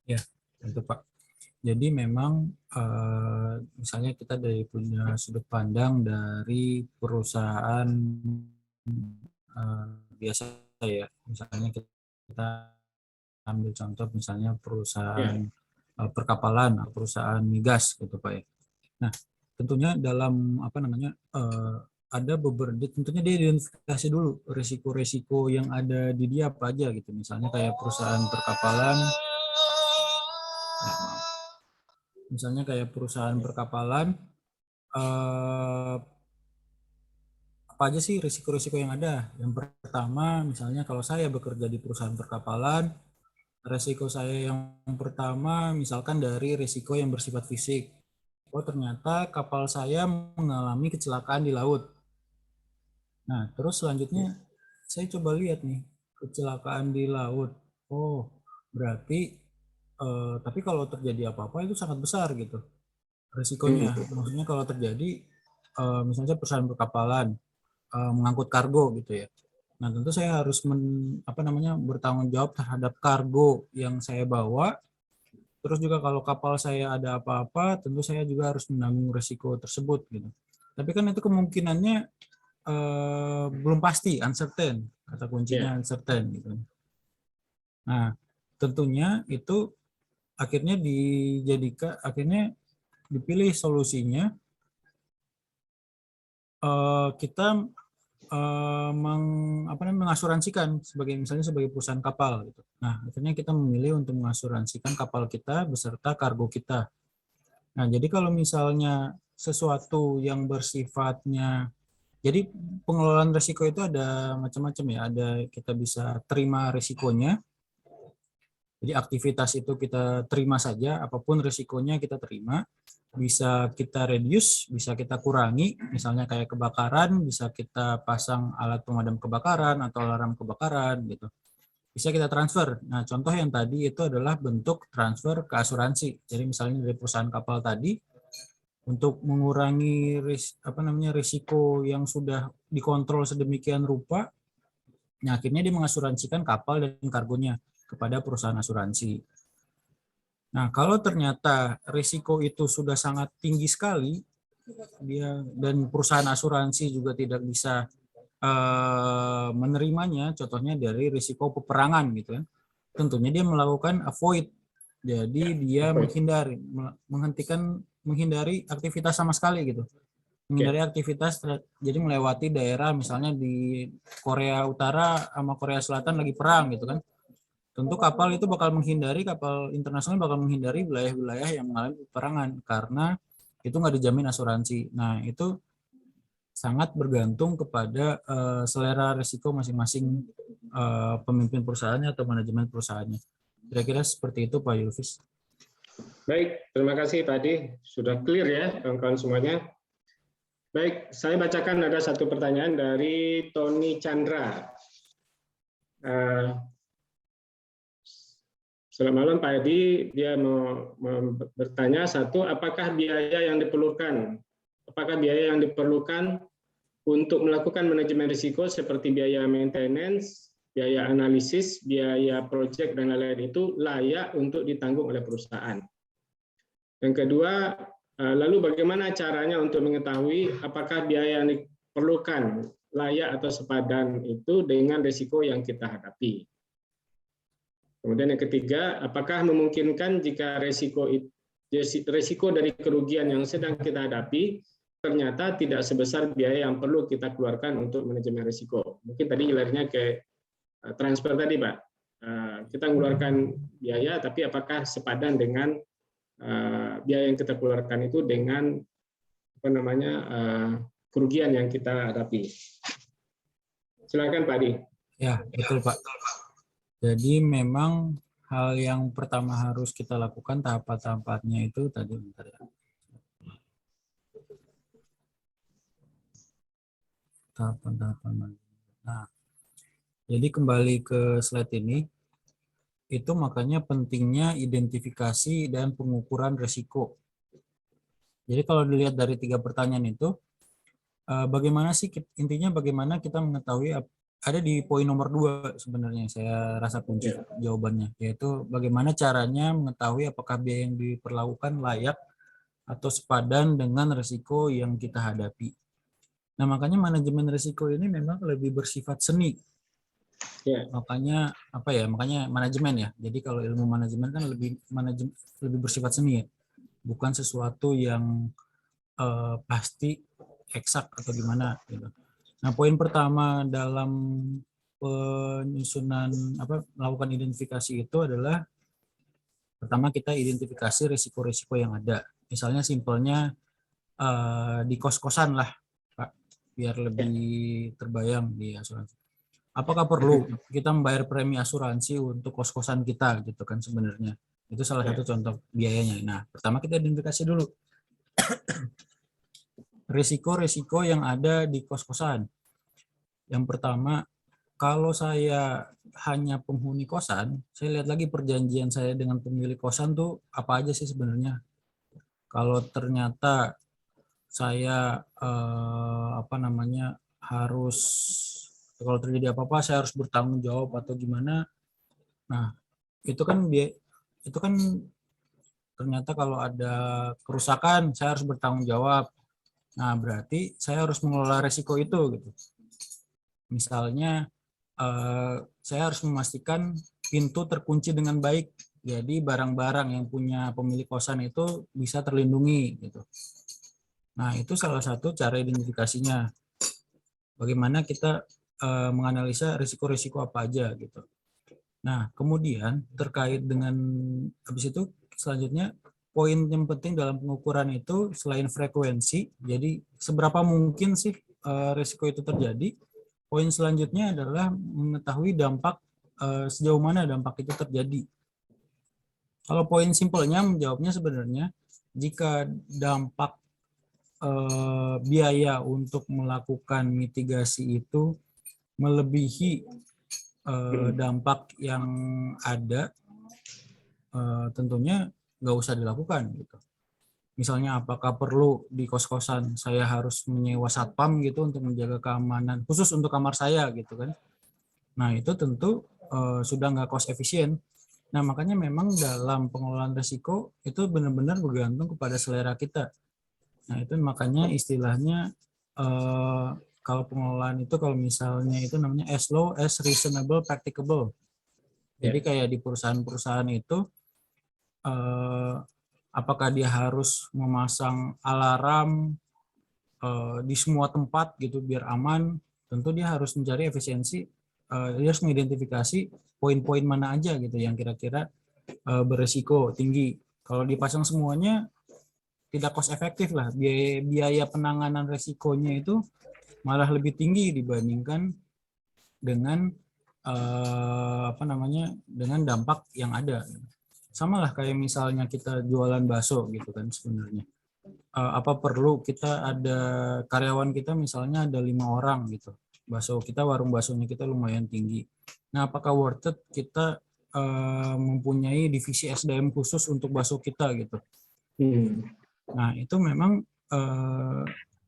[SPEAKER 2] Ya, tentu Pak. Jadi memang misalnya kita dari punya sudut pandang dari perusahaan biasa ya, misalnya kita ambil contoh misalnya perusahaan perkapalan, perusahaan migas gitu Pak ya. Nah, tentunya dalam apa namanya ada beberapa, tentunya dia identifikasi dulu risiko-risiko yang ada di dia apa aja gitu. Misalnya kayak perusahaan perkapalan, misalnya kayak perusahaan perkapalan, apa aja sih risiko-risiko yang ada? Yang pertama, misalnya kalau saya bekerja di perusahaan perkapalan, risiko saya yang pertama misalkan dari risiko yang bersifat fisik. Oh, ternyata kapal saya mengalami kecelakaan di laut. Nah, terus selanjutnya saya coba lihat nih, kecelakaan di laut. Oh, berarti tapi kalau terjadi apa-apa itu sangat besar gitu risikonya. Maksudnya kalau terjadi misalnya perusahaan perkapalan mengangkut kargo gitu ya. Nah, tentu saya harus bertanggung jawab terhadap kargo yang saya bawa. Terus juga kalau kapal saya ada apa-apa, tentu saya juga harus menanggung risiko tersebut gitu. Tapi kan itu kemungkinannya belum pasti, uncertain, kata kuncinya uncertain gitu. Nah, tentunya itu akhirnya dipilih solusinya kita mengasuransikan misalnya sebagai perusahaan kapal gitu. Nah, akhirnya kita memilih untuk mengasuransikan kapal kita beserta kargo kita. Nah, jadi kalau misalnya sesuatu yang bersifatnya, jadi pengelolaan risiko itu ada macam-macam ya. Ada kita bisa terima risikonya. Jadi aktivitas itu kita terima saja, apapun risikonya kita terima. Bisa kita reduce, bisa kita kurangi, misalnya kayak kebakaran, bisa kita pasang alat pemadam kebakaran atau alarm kebakaran gitu. Bisa kita transfer. Nah, contoh yang tadi itu adalah bentuk transfer ke asuransi. Jadi misalnya dari perusahaan kapal tadi, untuk mengurangi risiko yang sudah dikontrol sedemikian rupa, nah akhirnya dia mengasuransikan kapal dan kargonya kepada perusahaan asuransi. Nah, kalau ternyata risiko itu sudah sangat tinggi sekali, dan perusahaan asuransi juga tidak bisa menerimanya, contohnya dari risiko peperangan gitu kan, tentunya dia melakukan avoid, jadi dia menghindari aktivitas sama sekali gitu, menghindari aktivitas, jadi melewati daerah misalnya di Korea Utara sama Korea Selatan lagi perang gitu kan. Tentu kapal internasional bakal menghindari wilayah-wilayah yang mengalami peperangan karena itu nggak dijamin asuransi. Nah, itu sangat bergantung kepada selera risiko masing-masing pemimpin perusahaannya atau manajemen perusahaannya. Kira-kira seperti itu, Pak Yulfis.
[SPEAKER 3] Baik, terima kasih Pak Adi. Sudah clear ya kawan-kawan semuanya. Baik, saya bacakan ada satu pertanyaan dari Tony Chandra. Selamat malam Pak Edi, dia mau bertanya satu, apakah biaya yang diperlukan untuk melakukan manajemen risiko seperti biaya maintenance, biaya analisis, biaya project dan lain-lain itu layak untuk ditanggung oleh perusahaan. Yang kedua, lalu bagaimana caranya untuk mengetahui apakah biaya yang diperlukan layak atau sepadan itu dengan risiko yang kita hadapi. Kemudian yang ketiga, apakah memungkinkan jika risiko dari kerugian yang sedang kita hadapi ternyata tidak sebesar biaya yang perlu kita keluarkan untuk manajemen risiko. Mungkin tadi larinya ke transfer tadi, Pak. Kita mengeluarkan biaya, tapi apakah sepadan dengan biaya yang kita keluarkan itu dengan kerugian yang kita hadapi. Silakan Pak Adi.
[SPEAKER 2] Ya, betul Pak. Jadi memang hal yang pertama harus kita lakukan tahapan-tahapannya itu tadi, bentar ya. Tahapan-tahapan. Nah, jadi kembali ke slide ini. itu makanya pentingnya identifikasi dan pengukuran risiko. Jadi kalau dilihat dari 3 pertanyaan itu, bagaimana sih intinya bagaimana kita mengetahui, ada di poin nomor 2 sebenarnya saya rasa kunci jawabannya, yaitu bagaimana caranya mengetahui apakah biaya yang diperlakukan layak atau sepadan dengan risiko yang kita hadapi. Nah, makanya manajemen risiko ini memang lebih bersifat seni. Makanya makanya manajemen ya. Jadi kalau ilmu manajemen kan lebih bersifat seni ya. Bukan sesuatu yang pasti eksak atau gimana gitu. Nah, poin pertama dalam penyusunan melakukan identifikasi itu adalah pertama kita identifikasi risiko-risiko yang ada. Misalnya simpelnya di kos-kosan lah, Pak, biar lebih terbayang di asuransi. Apakah perlu kita membayar premi asuransi untuk kos-kosan kita gitu kan sebenarnya. Itu salah satu contoh biayanya. Nah, pertama kita identifikasi dulu risiko-risiko yang ada di kos-kosan. Yang pertama, kalau saya hanya penghuni kosan, saya lihat lagi perjanjian saya dengan pemilik kosan tuh apa aja sih sebenarnya. Kalau ternyata saya harus, kalau terjadi apa-apa saya harus bertanggung jawab atau gimana. Nah, itu kan ternyata kalau ada kerusakan saya harus bertanggung jawab. Nah, berarti saya harus mengelola risiko itu gitu. Misalnya saya harus memastikan pintu terkunci dengan baik. Jadi barang-barang yang punya pemilik kosan itu bisa terlindungi gitu. Nah, itu salah satu cara identifikasinya. Bagaimana kita menganalisa risiko-risiko apa aja gitu. Nah, kemudian terkait dengan habis itu selanjutnya poin yang penting dalam pengukuran itu selain frekuensi, jadi seberapa mungkin sih risiko itu terjadi. Poin selanjutnya adalah mengetahui dampak, sejauh mana dampak itu terjadi. Kalau poin simpelnya menjawabnya sebenarnya jika dampak biaya untuk melakukan mitigasi itu melebihi dampak yang ada, tentunya nggak usah dilakukan gitu. Misalnya apakah perlu di kos-kosan saya harus menyewa satpam gitu untuk menjaga keamanan khusus untuk kamar saya gitu kan. Nah, itu tentu sudah nggak cost efisien. Nah, makanya memang dalam pengelolaan risiko itu benar-benar bergantung kepada selera kita. Nah, itu makanya istilahnya kalau pengelolaan itu kalau misalnya itu namanya as low as reasonable practicable. Jadi kayak di perusahaan-perusahaan itu apakah dia harus memasang alarm di semua tempat gitu biar aman? Tentu dia harus mencari efisiensi, dia harus mengidentifikasi poin-poin mana aja gitu yang kira-kira beresiko tinggi. Kalau dipasang semuanya tidak cost efektif lah, biaya penanganan resikonya itu malah lebih tinggi dibandingkan dengan dengan dampak yang ada. Sama lah kayak misalnya kita jualan bakso gitu kan sebenarnya. Apa perlu kita ada karyawan kita misalnya ada 5 orang gitu. Bakso kita, warung baksonya kita lumayan tinggi. Nah, apakah worth it kita mempunyai divisi SDM khusus untuk bakso kita gitu. Nah, itu memang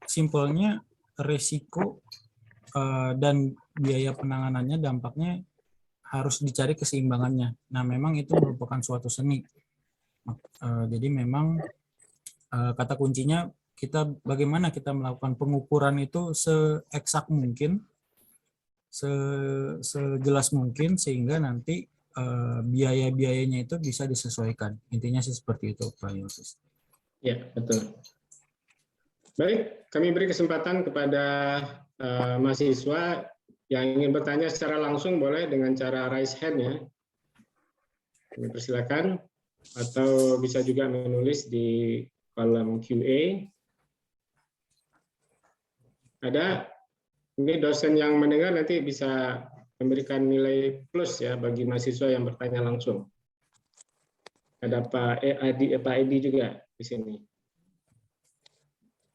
[SPEAKER 2] simpelnya risiko dan biaya penanganannya dampaknya harus dicari keseimbangannya. Nah, memang itu merupakan suatu seni. Jadi memang kata kuncinya bagaimana kita melakukan pengukuran itu seeksak mungkin, sejelas mungkin sehingga nanti biaya-biayanya itu bisa disesuaikan. Intinya sih seperti itu, Pak Yusuf.
[SPEAKER 3] Ya, betul. Baik, kami beri kesempatan kepada mahasiswa yang ingin bertanya secara langsung boleh dengan cara raise hand ya. Kami persilakan, atau bisa juga menulis di kolom QA. Ada, ini dosen yang mendengar nanti bisa memberikan nilai plus ya bagi mahasiswa yang bertanya langsung. Ada Pak Edi juga di sini.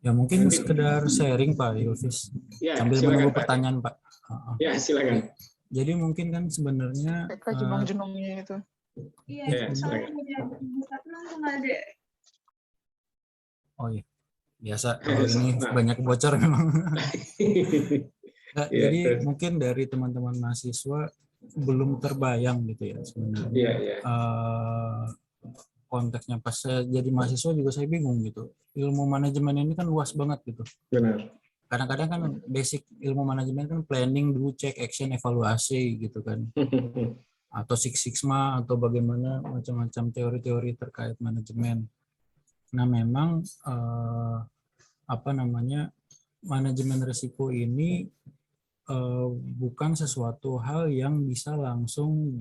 [SPEAKER 2] Ya mungkin sekedar sharing Pak Yulfis,
[SPEAKER 3] ya,
[SPEAKER 2] sambil
[SPEAKER 3] silakan,
[SPEAKER 2] menunggu
[SPEAKER 3] Pak.
[SPEAKER 2] Pertanyaan Pak.
[SPEAKER 3] Ya, silakan.
[SPEAKER 2] Jadi mungkin kan sebenarnya
[SPEAKER 5] jenong-jenongnya itu.
[SPEAKER 3] Ya, silakan.
[SPEAKER 5] langsung ada.
[SPEAKER 2] Oh iya, biasa kalau ini
[SPEAKER 3] Nah.
[SPEAKER 2] banyak bocor memang. Nah,
[SPEAKER 3] Iya,
[SPEAKER 2] jadi
[SPEAKER 3] terus.
[SPEAKER 2] mungkin dari teman-teman mahasiswa belum terbayang gitu ya sebenarnya.
[SPEAKER 3] Iya, iya.
[SPEAKER 2] Konteksnya pas saya jadi mahasiswa juga saya bingung gitu. Ilmu manajemen ini kan luas banget gitu.
[SPEAKER 3] Benar.
[SPEAKER 2] Kadang-kadang kan basic ilmu manajemen kan planning, do, check, action, evaluasi gitu kan. Atau Six Sigma atau bagaimana macam-macam teori-teori terkait manajemen. Nah, memang manajemen risiko ini bukan sesuatu hal yang bisa langsung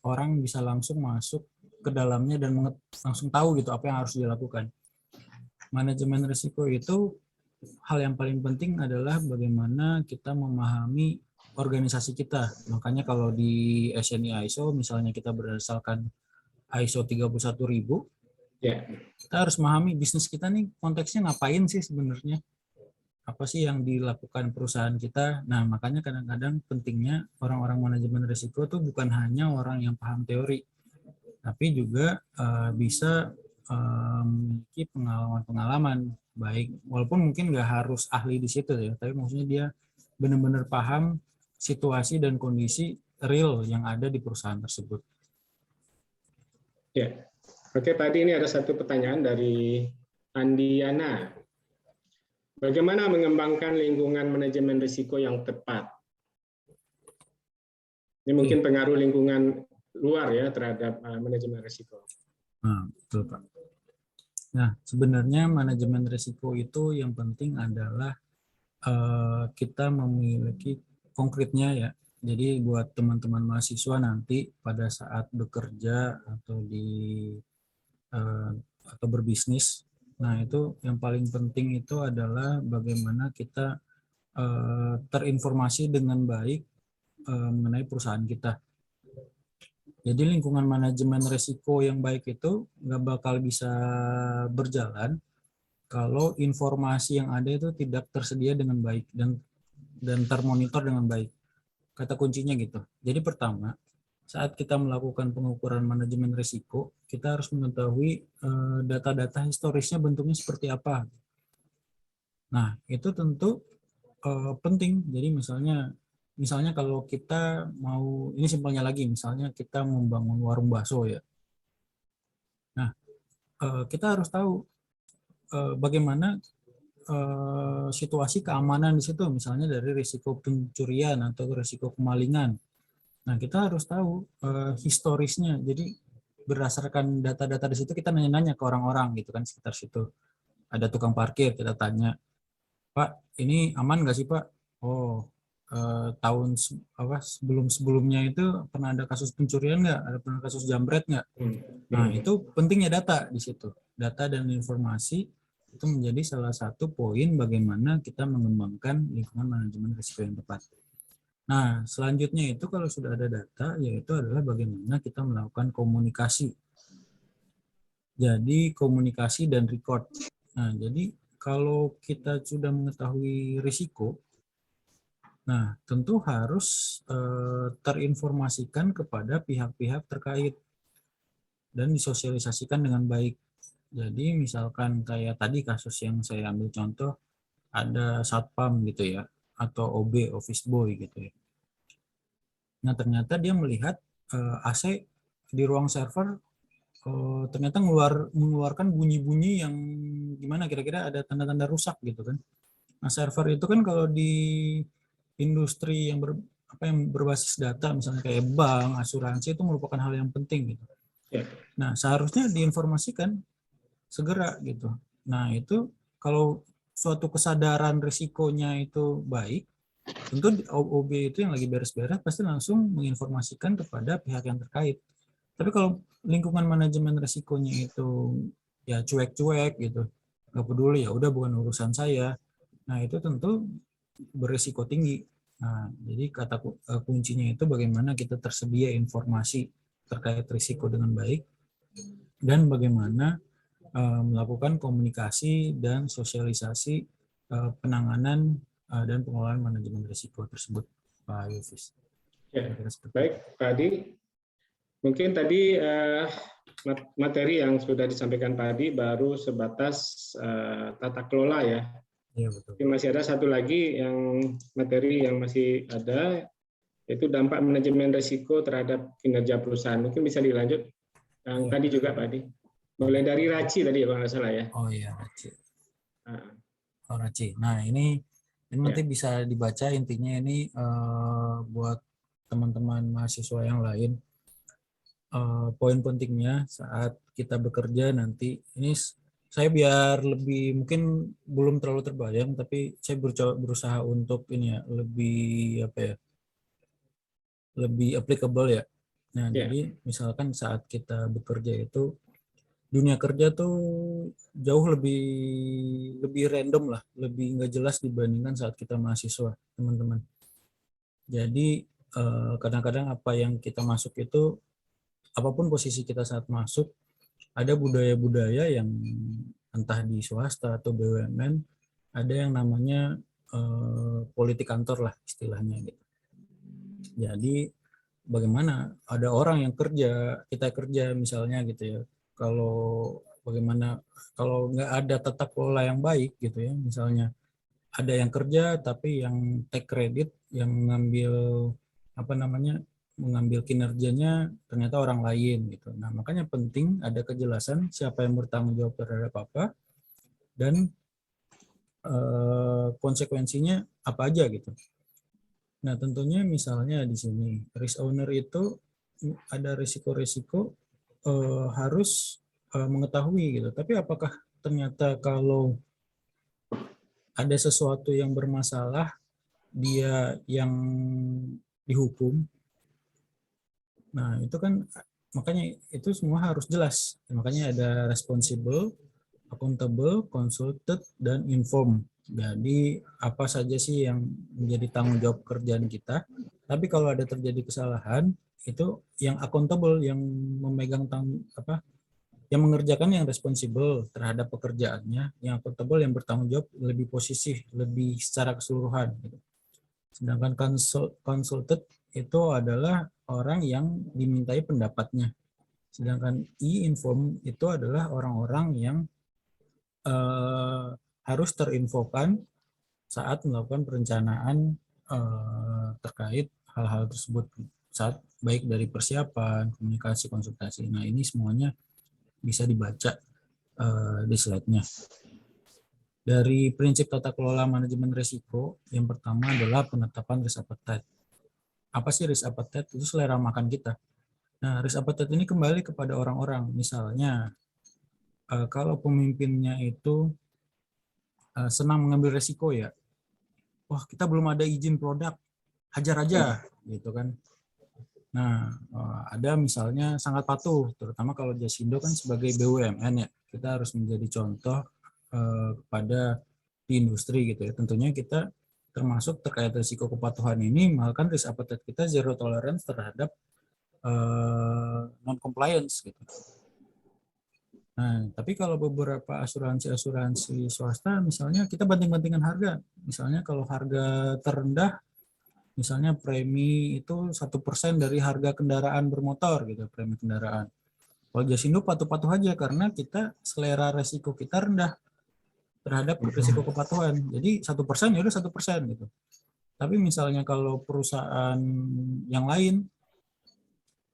[SPEAKER 2] orang bisa langsung masuk ke dalamnya dan langsung tahu gitu apa yang harus dilakukan. Manajemen risiko itu hal yang paling penting adalah bagaimana kita memahami organisasi kita. Makanya kalau di SNI ISO misalnya kita berdasarkan ISO 31000,
[SPEAKER 3] Ya.
[SPEAKER 2] kita harus memahami bisnis kita nih konteksnya ngapain sih sebenarnya. Apa sih yang dilakukan perusahaan kita. Nah, makanya kadang-kadang pentingnya orang-orang manajemen risiko itu bukan hanya orang yang paham teori, tapi juga bisa memiliki pengalaman-pengalaman baik, walaupun mungkin nggak harus ahli di situ ya, tapi maksudnya dia benar-benar paham situasi dan kondisi real yang ada di perusahaan tersebut.
[SPEAKER 3] Ya. Oke, tadi ini ada satu pertanyaan dari Andiana. Bagaimana mengembangkan lingkungan manajemen risiko yang tepat? Ini mungkin pengaruh lingkungan luar ya terhadap manajemen risiko.
[SPEAKER 2] Nah, betul Pak. Nah, sebenarnya manajemen risiko itu yang penting adalah kita memiliki konkretnya ya. Jadi buat teman-teman mahasiswa nanti pada saat bekerja atau atau berbisnis, nah itu yang paling penting itu adalah bagaimana kita terinformasi dengan baik mengenai perusahaan kita. Jadi lingkungan manajemen risiko yang baik itu nggak bakal bisa berjalan kalau informasi yang ada itu tidak tersedia dengan baik dan termonitor dengan baik. Kata kuncinya gitu. Jadi pertama, saat kita melakukan pengukuran manajemen risiko, kita harus mengetahui data-data historisnya bentuknya seperti apa. Nah, itu tentu penting. Jadi misalnya kalau kita mau, ini simpelnya lagi, misalnya kita membangun warung bakso ya. Nah, kita harus tahu bagaimana situasi keamanan di situ, misalnya dari risiko pencurian atau risiko kemalingan. Nah, kita harus tahu historisnya. Jadi berdasarkan data-data di situ kita nanya-nanya ke orang-orang gitu kan sekitar situ. Ada tukang parkir, kita tanya, Pak, ini aman nggak sih Pak? Oh, tahun sebelumnya itu pernah ada kasus pencurian nggak? Ada pernah kasus jambret nggak? Nah, itu pentingnya data di situ. Data dan informasi itu menjadi salah satu poin bagaimana kita mengembangkan lingkungan manajemen risiko yang tepat. Nah, selanjutnya itu kalau sudah ada data, yaitu adalah bagaimana kita melakukan komunikasi. Jadi komunikasi dan record. Nah, jadi kalau kita sudah mengetahui risiko, nah tentu harus terinformasikan kepada pihak-pihak terkait dan disosialisasikan dengan baik. Jadi misalkan kayak tadi kasus yang saya ambil contoh, ada satpam gitu ya, atau OB, office boy gitu ya. Nah ternyata dia melihat AC di ruang server ternyata mengeluarkan bunyi-bunyi yang gimana kira-kira ada tanda-tanda rusak gitu kan. Nah server itu kan kalau di industri yang berbasis data misalnya kayak bank, asuransi itu merupakan hal yang penting gitu. Nah seharusnya diinformasikan segera gitu. Nah itu kalau suatu kesadaran risikonya itu baik, tentu OB itu yang lagi beres-beres pasti langsung menginformasikan kepada pihak yang terkait. Tapi kalau lingkungan manajemen risikonya itu ya cuek-cuek gitu, nggak peduli, ya udah bukan urusan saya. Nah itu tentu berisiko tinggi. Nah jadi kata kuncinya itu bagaimana kita tersedia informasi terkait risiko dengan baik dan bagaimana melakukan komunikasi dan sosialisasi penanganan dan pengelolaan manajemen risiko tersebut, Pak Yufis.
[SPEAKER 3] Ya,
[SPEAKER 2] Kira-kira seperti
[SPEAKER 3] baik Pak Adi. Mungkin tadi materi yang sudah disampaikan Pak Adi baru sebatas tata kelola ya.
[SPEAKER 2] Iya, betul.
[SPEAKER 3] Tapi masih ada satu lagi yang materi yang masih ada, yaitu dampak manajemen risiko terhadap kinerja perusahaan. Mungkin bisa dilanjut yang tadi juga Pak Adi. Mulai dari RACI tadi ya kalau nggak salah ya.
[SPEAKER 2] Oh iya, Raci.
[SPEAKER 3] Ah,
[SPEAKER 2] Oh, Raci. Nah, ini nanti
[SPEAKER 3] ya.
[SPEAKER 2] bisa dibaca intinya ini buat teman-teman mahasiswa yang lain. Poin pentingnya saat kita bekerja nanti ini saya biar lebih mungkin belum terlalu terbayang, tapi saya berusaha untuk ini ya lebih apa ya, lebih applicable ya. Nah,
[SPEAKER 3] Ya.
[SPEAKER 2] jadi misalkan saat kita bekerja itu dunia kerja tuh jauh lebih random lah, lebih nggak jelas dibandingkan saat kita mahasiswa, teman-teman. Jadi kadang-kadang apa yang kita masuk itu, apapun posisi kita saat masuk, ada budaya-budaya yang entah di swasta atau BUMN, ada yang namanya politik kantor lah istilahnya gitu. Jadi bagaimana ada orang yang kerja, kita kerja misalnya gitu ya, kalau bagaimana kalau nggak ada tata kelola yang baik gitu ya, misalnya ada yang kerja tapi yang take credit, yang mengambil apa namanya, mengambil kinerjanya ternyata orang lain gitu. Nah, makanya penting ada kejelasan siapa yang bertanggung jawab terhadap apa dan konsekuensinya apa aja gitu. Nah, tentunya misalnya di sini risk owner itu ada risiko-risiko harus mengetahui gitu. Tapi apakah ternyata kalau ada sesuatu yang bermasalah dia yang dihukum? Nah, itu kan makanya itu semua harus jelas. Makanya ada responsible, accountable, consulted, dan informed. Jadi apa saja sih yang menjadi tanggung jawab pekerjaan kita. Tapi kalau ada terjadi kesalahan, itu yang accountable, yang memegang yang mengerjakan yang responsible terhadap pekerjaannya, yang accountable yang bertanggung jawab lebih posisi, lebih secara keseluruhan. Gitu. Sedangkan consulted itu adalah orang yang dimintai pendapatnya. Sedangkan e-inform itu adalah orang-orang yang harus terinfokan saat melakukan perencanaan terkait hal-hal tersebut, saat baik dari persiapan, komunikasi, konsultasi. Nah, ini semuanya bisa dibaca di slide-nya. Dari prinsip tata kelola manajemen risiko, yang pertama adalah penetapan risk appetite. Apa sih risk appetite? Itu selera makan kita. Nah, risk appetite ini kembali kepada orang-orang. Misalnya, kalau pemimpinnya itu senang mengambil risiko ya, wah kita belum ada izin produk, hajar aja, gitu kan. Nah, ada misalnya sangat patuh, terutama kalau Jasindo kan sebagai BUMN ya, kita harus menjadi contoh kepada di industri gitu ya. Tentunya kita termasuk terkait risiko kepatuhan ini, melakukan risk appetite kita zero tolerance terhadap non compliance gitu. Nah, tapi kalau beberapa asuransi swasta, misalnya kita banting-bantingan harga. Misalnya kalau harga terendah, misalnya premi itu 1% dari harga kendaraan bermotor gitu, premi kendaraan. Kalau Jasindo patuh-patuh aja karena kita selera resiko kita rendah terhadap risiko kepatuhan. Jadi 1% ya udah 1% gitu. Tapi misalnya kalau perusahaan yang lain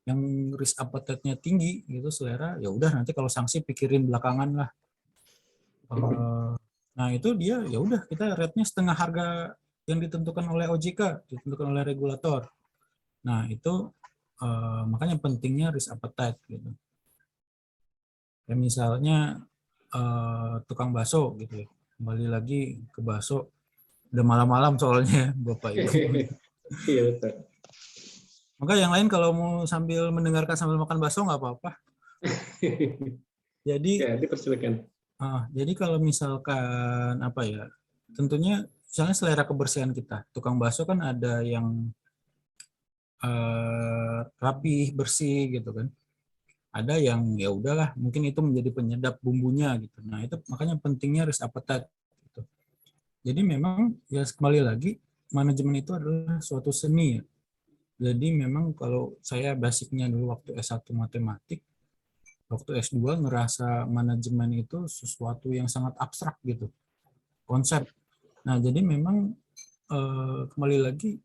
[SPEAKER 2] yang risk appetite-nya tinggi gitu selera, ya udah nanti kalau sanksi pikirin belakangan lah. Nah itu dia ya udah kita rate-nya setengah harga yang ditentukan oleh OJK, ditentukan oleh regulator. Nah itu makanya pentingnya risk appetite gitu. Ya misalnya tukang bakso gitu ya, kembali lagi ke bakso, udah malam-malam soalnya Bapak Ibu.
[SPEAKER 3] Iya betul.
[SPEAKER 2] Maka yang lain kalau mau sambil mendengarkan sambil makan bakso nggak apa-apa. Jadi
[SPEAKER 3] Ya, dipersilakan.
[SPEAKER 2] jadi kalau misalkan apa ya, tentunya misalnya selera kebersihan kita, tukang bakso kan ada yang rapih, bersih gitu kan. Ada yang ya udahlah, mungkin itu menjadi penyedap bumbunya gitu. Nah itu makanya pentingnya risk appetite. Gitu. Jadi memang ya kembali lagi manajemen itu adalah suatu seni ya. Jadi memang kalau saya basicnya dulu waktu S1 matematik, waktu S2 ngerasa manajemen itu sesuatu yang sangat abstrak gitu, konsep. Nah, jadi memang kembali lagi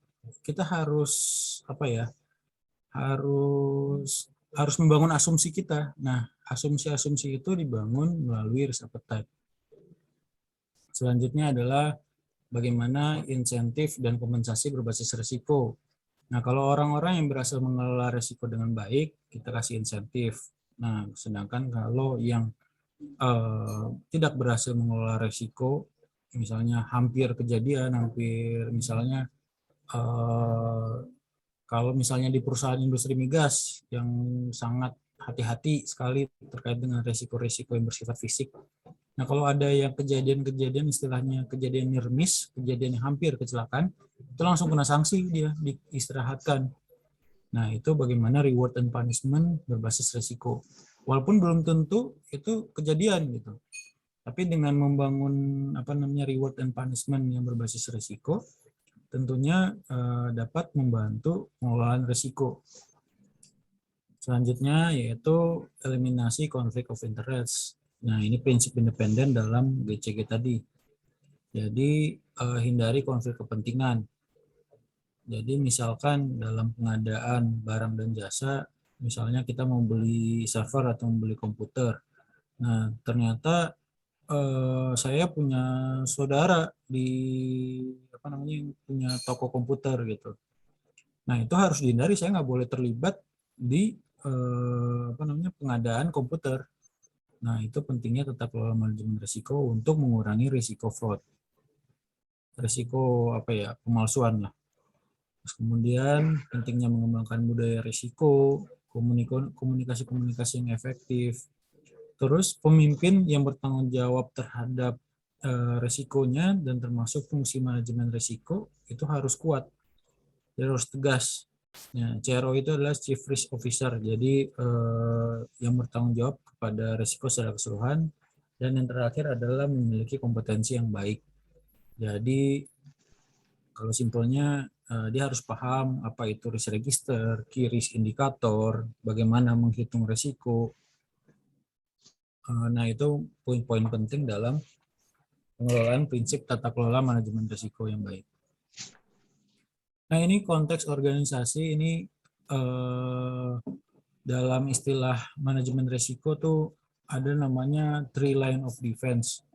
[SPEAKER 2] kita harus apa ya? Harus membangun asumsi kita. Nah, asumsi-asumsi itu dibangun melalui risk appetite. Selanjutnya adalah bagaimana insentif dan kompensasi berbasis risiko. Nah, kalau orang-orang yang berhasil mengelola risiko dengan baik, kita kasih insentif. Nah, sedangkan kalau yang tidak berhasil mengelola risiko, misalnya hampir kejadian, misalnya kalau misalnya di perusahaan industri migas yang sangat hati-hati sekali terkait dengan risiko-risiko yang bersifat fisik. Nah, kalau ada yang kejadian-kejadian istilahnya kejadian near miss, kejadian yang hampir kecelakaan, itu langsung kena sanksi, dia diistirahatkan. Nah, itu bagaimana reward and punishment berbasis risiko. Walaupun belum tentu itu kejadian gitu. Tapi dengan membangun reward and punishment yang berbasis risiko, tentunya dapat membantu pengelolaan risiko. Selanjutnya yaitu eliminasi konflik of interest. Nah, ini prinsip independen dalam GCG tadi. Jadi hindari konflik kepentingan. Jadi misalkan dalam pengadaan barang dan jasa, misalnya kita mau beli server atau membeli komputer. Nah, ternyata saya punya saudara yang punya toko komputer gitu. Nah, itu harus dihindari, saya nggak boleh terlibat di pengadaan komputer. Nah, itu pentingnya tata kelola manajemen risiko untuk mengurangi risiko fraud. Risiko pemalsuan lah. Terus kemudian pentingnya mengembangkan budaya risiko, komunikasi-komunikasi yang efektif. Terus pemimpin yang bertanggung jawab terhadap risikonya dan termasuk fungsi manajemen risiko itu harus kuat. Jadi harus tegas. Ya, CRO itu adalah Chief Risk Officer, jadi yang bertanggung jawab kepada risiko secara keseluruhan, dan yang terakhir adalah memiliki kompetensi yang baik. Jadi kalau simpelnya dia harus paham apa itu risk register, key risk indicator, bagaimana menghitung risiko. Nah, itu poin-poin penting dalam pengelolaan prinsip tata kelola manajemen risiko yang baik. Nah, ini konteks organisasi ini dalam istilah manajemen risiko tuh ada namanya 3 line of defense.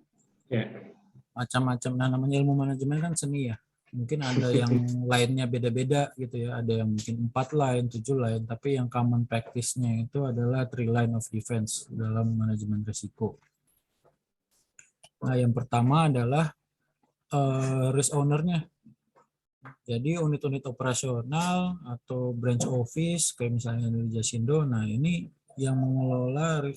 [SPEAKER 2] Macam-macam. Nah, namanya ilmu manajemen kan seni ya. Mungkin ada yang lainnya beda-beda gitu ya. Ada yang mungkin 4 line, 7 line, tapi yang common practice-nya itu adalah 3 line of defense dalam manajemen risiko. Nah, yang pertama adalah risk owner-nya. Jadi unit-unit operasional atau branch office kayak misalnya dari Jasindo, nah ini yang mengelola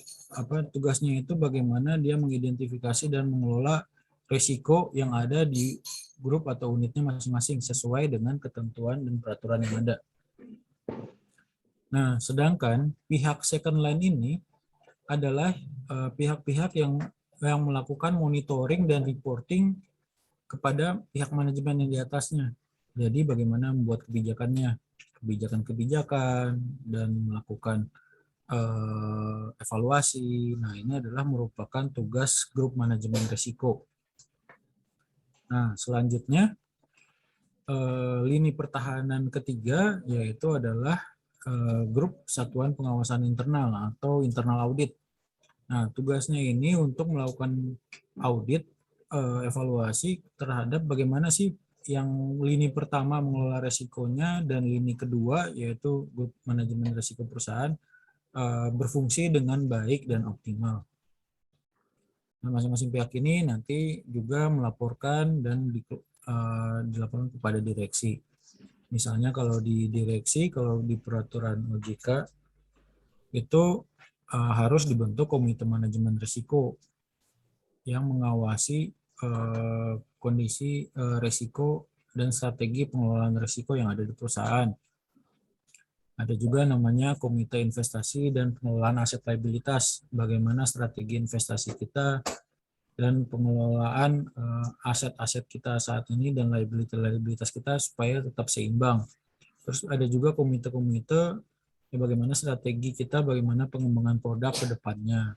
[SPEAKER 2] tugasnya itu bagaimana dia mengidentifikasi dan mengelola risiko yang ada di grup atau unitnya masing-masing sesuai dengan ketentuan dan peraturan yang ada. Nah, sedangkan pihak second line ini adalah pihak-pihak yang melakukan monitoring dan reporting kepada pihak manajemen yang di atasnya. Jadi bagaimana membuat kebijakan-kebijakan dan melakukan evaluasi. Nah, ini adalah merupakan tugas grup manajemen risiko. Nah, selanjutnya lini pertahanan ketiga yaitu adalah grup satuan pengawasan internal atau internal audit. Nah, tugasnya ini untuk melakukan audit, evaluasi terhadap bagaimana sih yang lini pertama mengelola resikonya dan lini kedua yaitu grup manajemen risiko perusahaan berfungsi dengan baik dan optimal. Nah, masing-masing pihak ini nanti juga melaporkan dan dilaporkan kepada direksi. Misalnya kalau di direksi, kalau di peraturan OJK itu harus dibentuk komite manajemen risiko yang mengawasi kondisi risiko dan strategi pengelolaan risiko yang ada di perusahaan. Ada juga namanya komite investasi dan pengelolaan aset liabilitas, bagaimana strategi investasi kita dan pengelolaan aset-aset kita saat ini dan liabilitas kita supaya tetap seimbang. Terus ada juga komite-komite ya bagaimana strategi kita, bagaimana pengembangan produk ke depannya.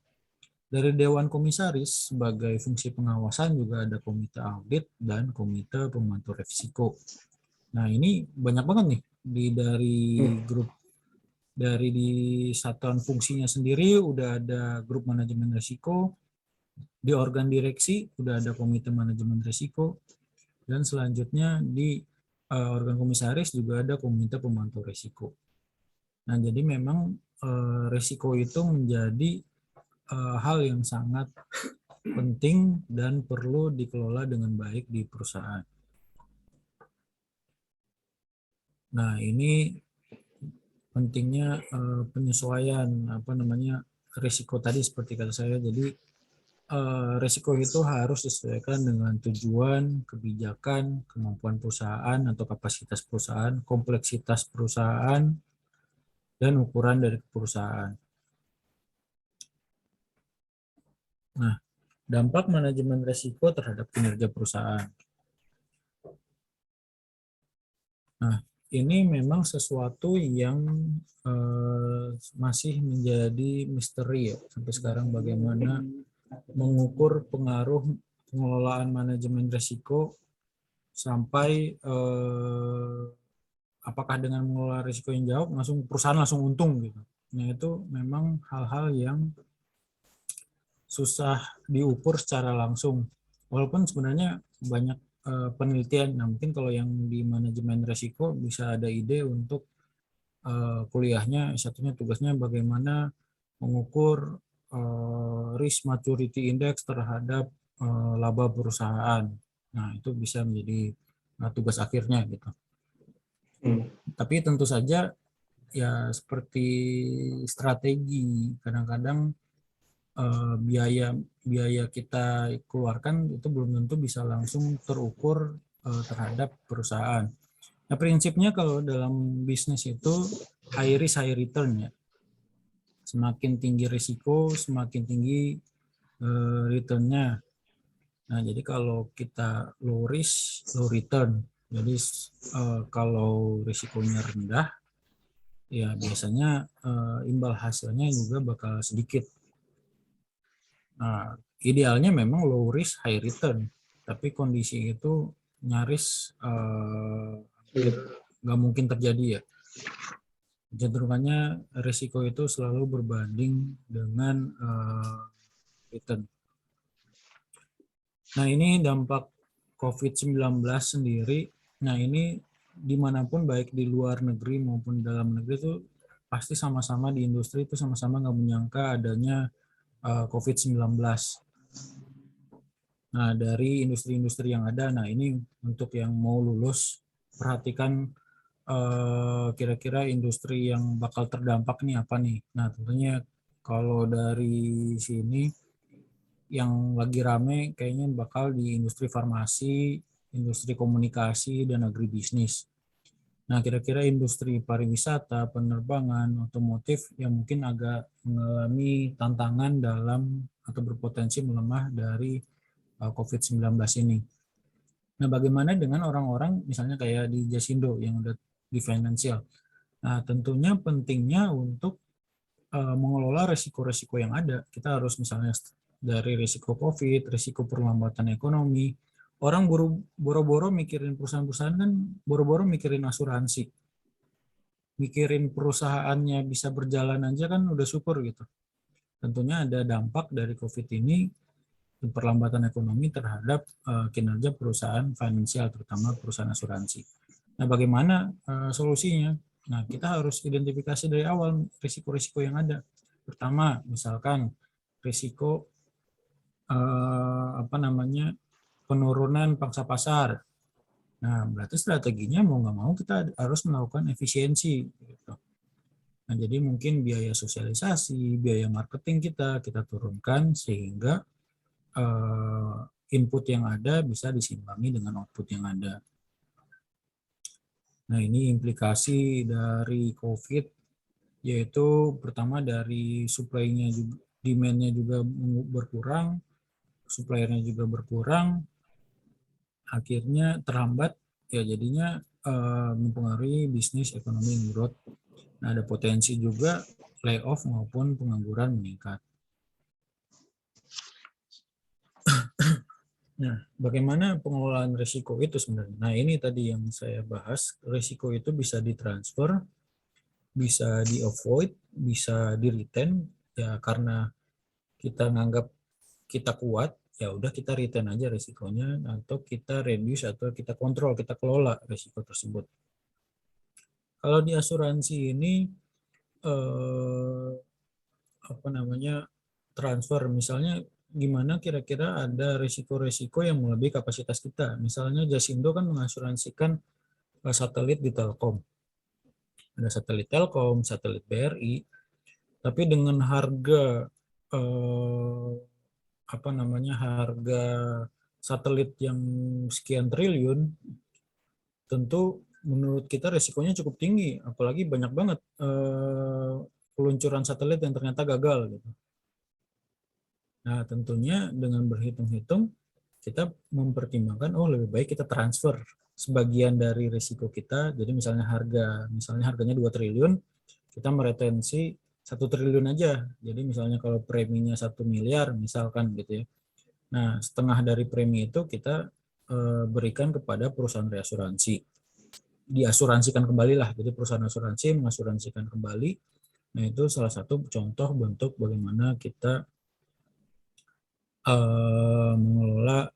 [SPEAKER 2] Dari Dewan Komisaris sebagai fungsi pengawasan juga ada komite audit dan komite pemantau risiko. Nah, ini banyak banget nih dari grup, dari di satuan fungsinya sendiri udah ada grup manajemen risiko, di organ direksi udah ada komite manajemen risiko, dan selanjutnya di organ komisaris juga ada komite pemantau risiko. Nah, jadi memang risiko itu menjadi hal yang sangat penting dan perlu dikelola dengan baik di perusahaan. Nah, ini pentingnya penyesuaian risiko tadi seperti kata saya. Jadi risiko itu harus disesuaikan dengan tujuan, kebijakan, kemampuan perusahaan atau kapasitas perusahaan, kompleksitas perusahaan, dan ukuran dari perusahaan. Nah, dampak manajemen risiko terhadap kinerja perusahaan. Nah, ini memang sesuatu yang masih menjadi misteri ya sampai sekarang, bagaimana mengukur pengaruh pengelolaan manajemen risiko sampai apakah dengan mengelola risiko yang jauh perusahaan langsung untung gitu. Nah, itu memang hal-hal yang susah diukur secara langsung. Walaupun sebenarnya banyak penelitian. Nah, mungkin kalau yang di manajemen risiko bisa ada ide untuk kuliahnya, satunya tugasnya bagaimana mengukur risk maturity index terhadap laba perusahaan. Nah, itu bisa menjadi tugas akhirnya gitu. Tapi tentu saja ya seperti strategi, kadang-kadang biaya kita keluarkan itu belum tentu bisa langsung terukur terhadap perusahaan. Nah, prinsipnya kalau dalam bisnis itu high risk high return ya. Semakin tinggi risiko, semakin tinggi returnnya. Nah, jadi kalau kita low risk, low return. Jadi kalau risikonya rendah, ya biasanya imbal hasilnya juga bakal sedikit. Nah, idealnya memang low risk high return, tapi kondisi itu nyaris nggak mungkin terjadi ya. Cenderungannya risiko itu selalu berbanding dengan return. Nah, ini dampak COVID-19 sendiri. Nah, ini dimanapun baik di luar negeri maupun dalam negeri itu pasti sama-sama di industri itu sama-sama nggak menyangka adanya COVID-19. Nah, dari industri-industri yang ada, nah ini untuk yang mau lulus, perhatikan kira-kira industri yang bakal terdampak nih apa nih. Nah, tentunya kalau dari sini yang lagi rame kayaknya bakal di industri farmasi, industri komunikasi, dan agribisnis. Nah, kira-kira industri pariwisata, penerbangan, otomotif yang mungkin agak mengalami tantangan dalam atau berpotensi melemah dari COVID-19 ini. Nah, bagaimana dengan orang-orang misalnya kayak di Jasindo yang udah di financial? Nah, tentunya pentingnya untuk mengelola risiko-risiko yang ada. Kita harus misalnya dari risiko COVID, risiko perlambatan ekonomi. Orang boro-boro mikirin perusahaan-perusahaan kan boro-boro mikirin asuransi. Mikirin perusahaannya bisa berjalan aja kan udah syukur gitu. Tentunya ada dampak dari COVID ini, perlambatan ekonomi terhadap kinerja perusahaan finansial, terutama perusahaan asuransi. Nah, bagaimana solusinya? Nah, kita harus identifikasi dari awal risiko-risiko yang ada. Pertama, misalkan risiko penurunan pangsa pasar. Nah, berarti strateginya mau nggak mau kita harus melakukan efisiensi. Gitu. Nah, jadi mungkin biaya sosialisasi, biaya marketing kita turunkan sehingga input yang ada bisa disimbangi dengan output yang ada. Nah, ini implikasi dari COVID, yaitu pertama dari supply-nya juga, demand-nya juga berkurang, suppliernya juga berkurang, akhirnya terhambat ya jadinya mempengaruhi bisnis, ekonomi, growth. Nah, ada potensi juga layoff maupun pengangguran meningkat. Nah, bagaimana pengelolaan risiko itu sebenarnya? Nah, ini tadi yang saya bahas, risiko itu bisa ditransfer, bisa di-avoid, bisa di-retain, ya karena kita nganggap kita kuat, ya udah kita retain aja risikonya, atau kita reduce atau kita kontrol, kita kelola risiko tersebut. Kalau di asuransi ini transfer, misalnya gimana kira-kira ada risiko-risiko yang melebihi kapasitas kita. Misalnya Jasindo kan mengasuransikan satelit di Telkom. Ada satelit Telkom, satelit BRI, tapi dengan harga harga satelit yang sekian triliun, tentu menurut kita risikonya cukup tinggi, apalagi banyak banget peluncuran satelit yang ternyata gagal gitu. Nah, tentunya dengan berhitung-hitung kita mempertimbangkan lebih baik kita transfer sebagian dari risiko kita. Jadi misalnya harganya 2 triliun, kita meretensi 1 triliun aja. Jadi misalnya kalau preminya 1 miliar misalkan gitu ya. Nah, setengah dari premi itu kita berikan kepada perusahaan reasuransi. Diasuransikan kembali lah. Jadi perusahaan asuransi mengasuransikan kembali. Nah, itu salah satu contoh bentuk bagaimana kita mengelola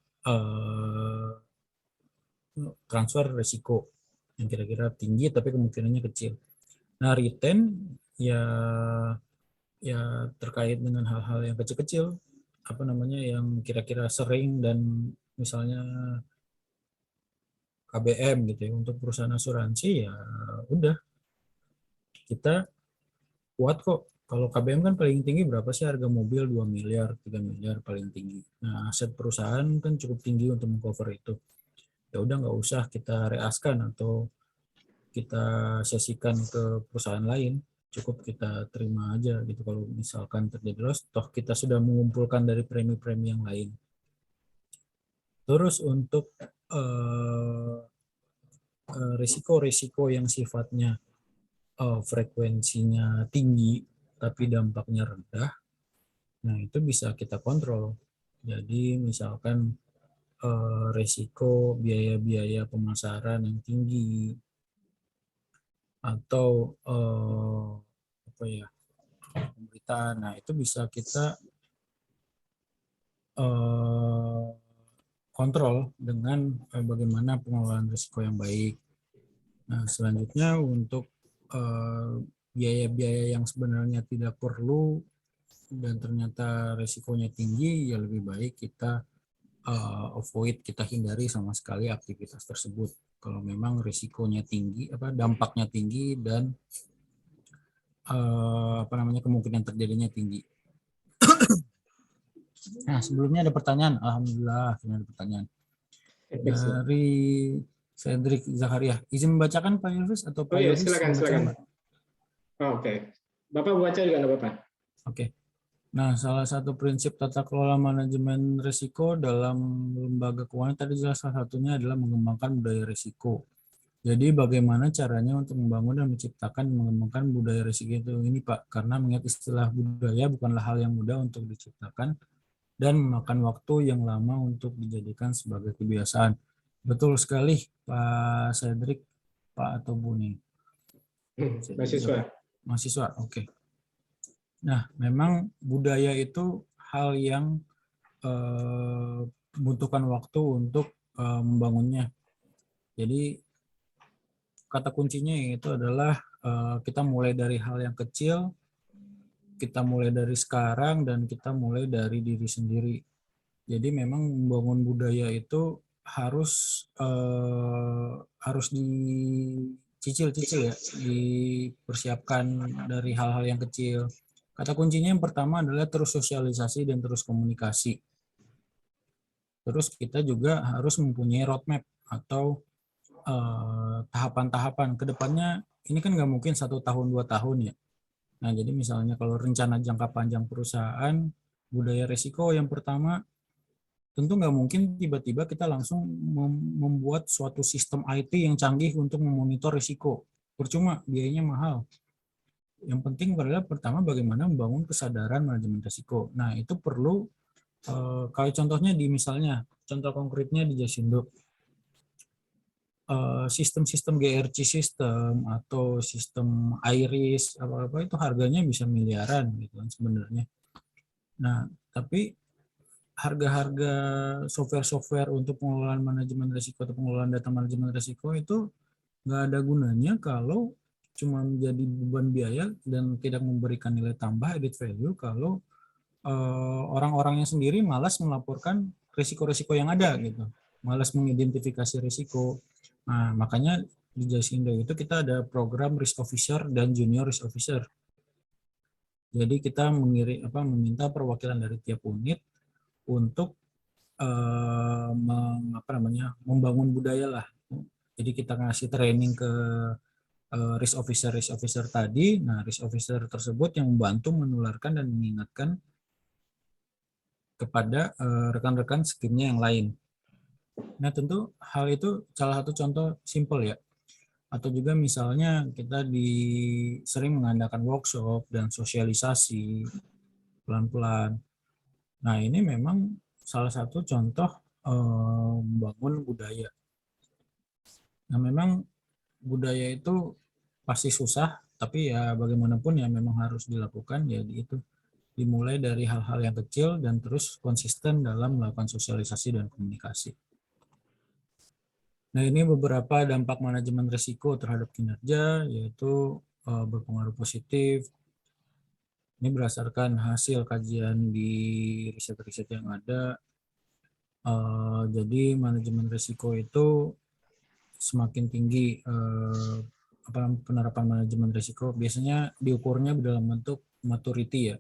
[SPEAKER 2] transfer risiko yang kira-kira tinggi tapi kemungkinannya kecil. Nah, retain ya terkait dengan hal-hal yang kecil-kecil, yang kira-kira sering, dan misalnya KBM gitu ya, untuk perusahaan asuransi ya udah kita kuat kok. Kalau KBM kan paling tinggi berapa sih harga mobil? 2 miliar, 3 miliar paling tinggi. Nah, aset perusahaan kan cukup tinggi untuk mengcover itu. Ya udah nggak usah kita reaskan atau kita sesikan ke perusahaan lain, cukup kita terima aja gitu. Kalau misalkan terjadi loss, toh kita sudah mengumpulkan dari premi-premi yang lain. Terus untuk risiko-risiko yang sifatnya frekuensinya tinggi tapi dampaknya rendah, nah itu bisa kita kontrol. Jadi misalkan risiko biaya-biaya pemasaran yang tinggi, atau pemberitaan, nah itu bisa kita kontrol dengan bagaimana pengelolaan risiko yang baik. Nah, selanjutnya untuk biaya-biaya yang sebenarnya tidak perlu dan ternyata risikonya tinggi, ya lebih baik kita avoid, kita hindari sama sekali aktivitas tersebut. Kalau memang risikonya tinggi, dampaknya tinggi, dan kemungkinan terjadinya tinggi. Nah, sebelumnya ada pertanyaan. Alhamdulillah, ada pertanyaan dari Cedric Zakaria. Izin membacakan Pak Yulvis atau Pak Yulvis?
[SPEAKER 3] Silakan. Oke. Bapak baca juga nggak Bapak?
[SPEAKER 2] Oke. Nah, salah satu prinsip tata kelola manajemen risiko dalam lembaga keuangan tadi jelas salah satunya adalah mengembangkan budaya risiko. Jadi bagaimana caranya untuk membangun dan menciptakan mengembangkan budaya risiko itu ini Pak? Karena mengingat istilah budaya bukanlah hal yang mudah untuk diciptakan dan memakan waktu yang lama untuk dijadikan sebagai kebiasaan. Betul sekali Pak Cedric, Pak atau Bu nih? Mahasiswa, oke. Nah, memang budaya itu hal yang membutuhkan waktu untuk membangunnya. Jadi kata kuncinya itu adalah kita mulai dari hal yang kecil, kita mulai dari sekarang, dan kita mulai dari diri sendiri. Jadi memang membangun budaya itu harus dicicil-cicil ya, dipersiapkan dari hal-hal yang kecil. Kata kuncinya yang pertama adalah terus sosialisasi dan terus komunikasi. Terus kita juga harus mempunyai roadmap atau tahapan-tahapan ke depannya. Ini kan nggak mungkin 1 tahun 2 tahun ya. Nah, jadi misalnya kalau rencana jangka panjang perusahaan, budaya risiko yang pertama tentu nggak mungkin tiba-tiba kita langsung membuat suatu sistem IT yang canggih untuk memonitor risiko. Percuma, biayanya mahal. Yang penting adalah pertama bagaimana membangun kesadaran manajemen risiko. Nah, itu perlu kalau contohnya misalnya contoh konkretnya di Jasindo, sistem-sistem GRC system atau sistem iris apa-apa itu harganya bisa miliaran gitu kan sebenarnya. Nah, tapi harga-harga software-software untuk pengelolaan manajemen risiko atau pengelolaan data manajemen risiko itu nggak ada gunanya kalau cuma menjadi beban biaya dan tidak memberikan nilai tambah added value kalau orang-orangnya sendiri malas melaporkan risiko-risiko yang ada gitu, malas mengidentifikasi risiko. Nah, makanya di Jasindo itu kita ada program risk officer dan junior risk officer. Jadi kita meminta perwakilan dari tiap unit untuk membangun budaya lah. Jadi kita ngasih training ke risk officer tadi. Nah, risk officer tersebut yang membantu menularkan dan mengingatkan kepada rekan-rekan skimnya yang lain. Nah, tentu hal itu salah satu contoh simple ya. Atau juga misalnya kita sering mengadakan workshop dan sosialisasi pelan-pelan. Nah, ini memang salah satu contoh membangun budaya. Nah, memang budaya itu pasti susah, tapi ya bagaimanapun ya memang harus dilakukan, ya itu dimulai dari hal-hal yang kecil dan terus konsisten dalam melakukan sosialisasi dan komunikasi. Nah, ini beberapa dampak manajemen risiko terhadap kinerja, yaitu berpengaruh positif. Ini berdasarkan hasil kajian di riset-riset yang ada. Jadi manajemen risiko itu semakin tinggi penerapan manajemen risiko, biasanya diukurnya dalam bentuk maturity ya,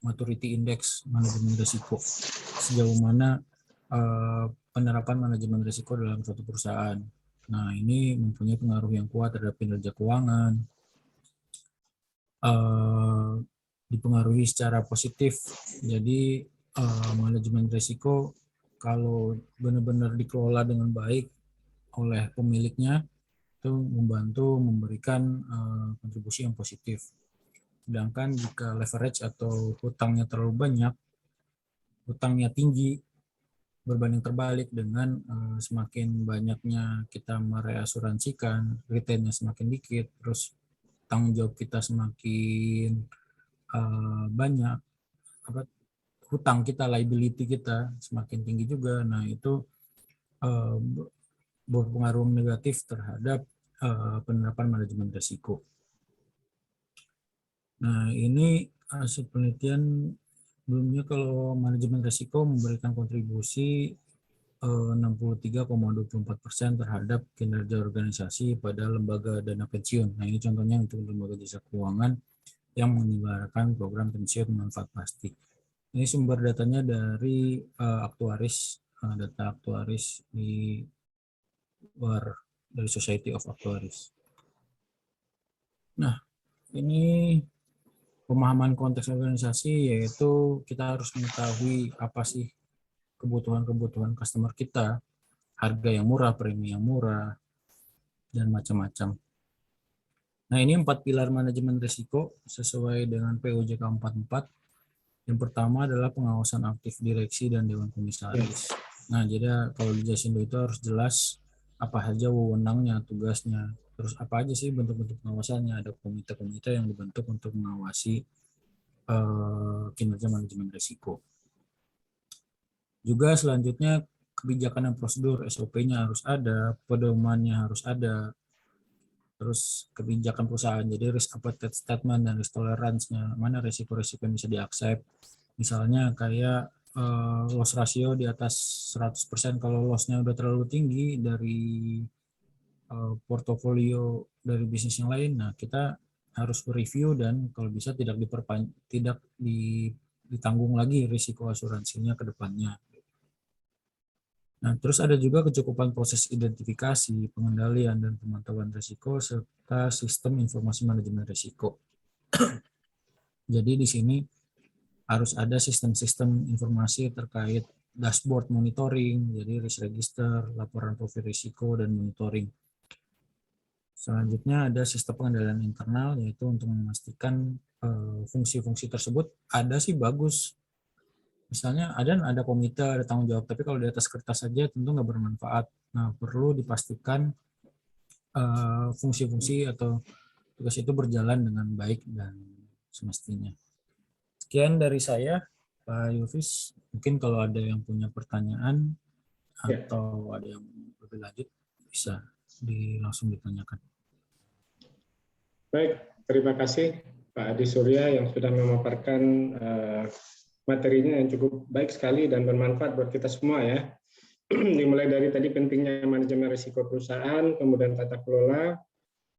[SPEAKER 2] maturity index manajemen risiko. Sejauh mana penerapan manajemen risiko dalam suatu perusahaan. Nah, ini mempunyai pengaruh yang kuat terhadap kinerja keuangan. Dipengaruhi secara positif. Jadi manajemen risiko kalau benar-benar dikelola dengan baik oleh pemiliknya itu membantu memberikan kontribusi yang positif. Sedangkan jika leverage atau hutangnya terlalu banyak, hutangnya tinggi, berbanding terbalik dengan semakin banyaknya kita mereasuransikan, retailnya semakin dikit, terus tanggung jawab kita semakin banyak, hutang kita, liability kita semakin tinggi juga. Nah, itu berpengaruh negatif terhadap penerapan manajemen risiko. Nah, ini hasil penelitian sebelumnya kalau manajemen risiko memberikan kontribusi 63,24% terhadap kinerja organisasi pada lembaga dana pensiun. Nah, ini contohnya untuk lembaga jasa keuangan yang menyelenggarakan program pensiun manfaat pasti. Ini sumber datanya dari aktuaris, data aktuaris di luar dari Society of Actuaries. Nah, ini pemahaman konteks organisasi, yaitu kita harus mengetahui apa sih kebutuhan-kebutuhan customer kita, harga yang murah, premi yang murah, dan macam-macam. Nah, ini 4 pilar manajemen risiko sesuai dengan POJK 44. Yang pertama adalah pengawasan aktif direksi dan dewan komisaris. Nah, jadi kalau di Jasindo itu harus jelas apa saja wewenangnya, tugasnya, terus apa aja sih bentuk-bentuk pengawasannya. Ada komite-komite yang dibentuk untuk mengawasi kinerja manajemen risiko. Juga selanjutnya kebijakan dan prosedur, SOP-nya harus ada, pedomannya harus ada, terus kebijakan perusahaan, jadi risk appetite statement dan risk tolerance-nya, mana risiko-risiko yang bisa diaccept. Misalnya kayak loss ratio di atas 100%, kalau loss-nya udah terlalu tinggi dari portofolio dari bisnis yang lain, nah kita harus review dan kalau bisa tidak ditanggung lagi risiko asuransinya ke depannya. Nah, terus ada juga kecukupan proses identifikasi, pengendalian, dan pemantauan risiko, serta sistem informasi manajemen risiko. Jadi di sini harus ada sistem-sistem informasi terkait dashboard monitoring, jadi risk register, laporan profil risiko, dan monitoring. Selanjutnya ada sistem pengendalian internal, yaitu untuk memastikan fungsi-fungsi tersebut ada sih bagus. Misalnya ada komite, ada tanggung jawab, tapi kalau di atas kertas saja tentu nggak bermanfaat. Nah, perlu dipastikan fungsi-fungsi atau tugas itu berjalan dengan baik dan semestinya. Sekian dari saya, Pak Yufis. Mungkin kalau ada yang punya pertanyaan atau ada yang lebih lanjut, bisa langsung ditanyakan.
[SPEAKER 3] Baik, terima kasih Pak Adi Surya yang sudah memaparkan materinya yang cukup baik sekali dan bermanfaat buat kita semua ya. Dimulai dari tadi pentingnya manajemen risiko perusahaan, kemudian tata kelola,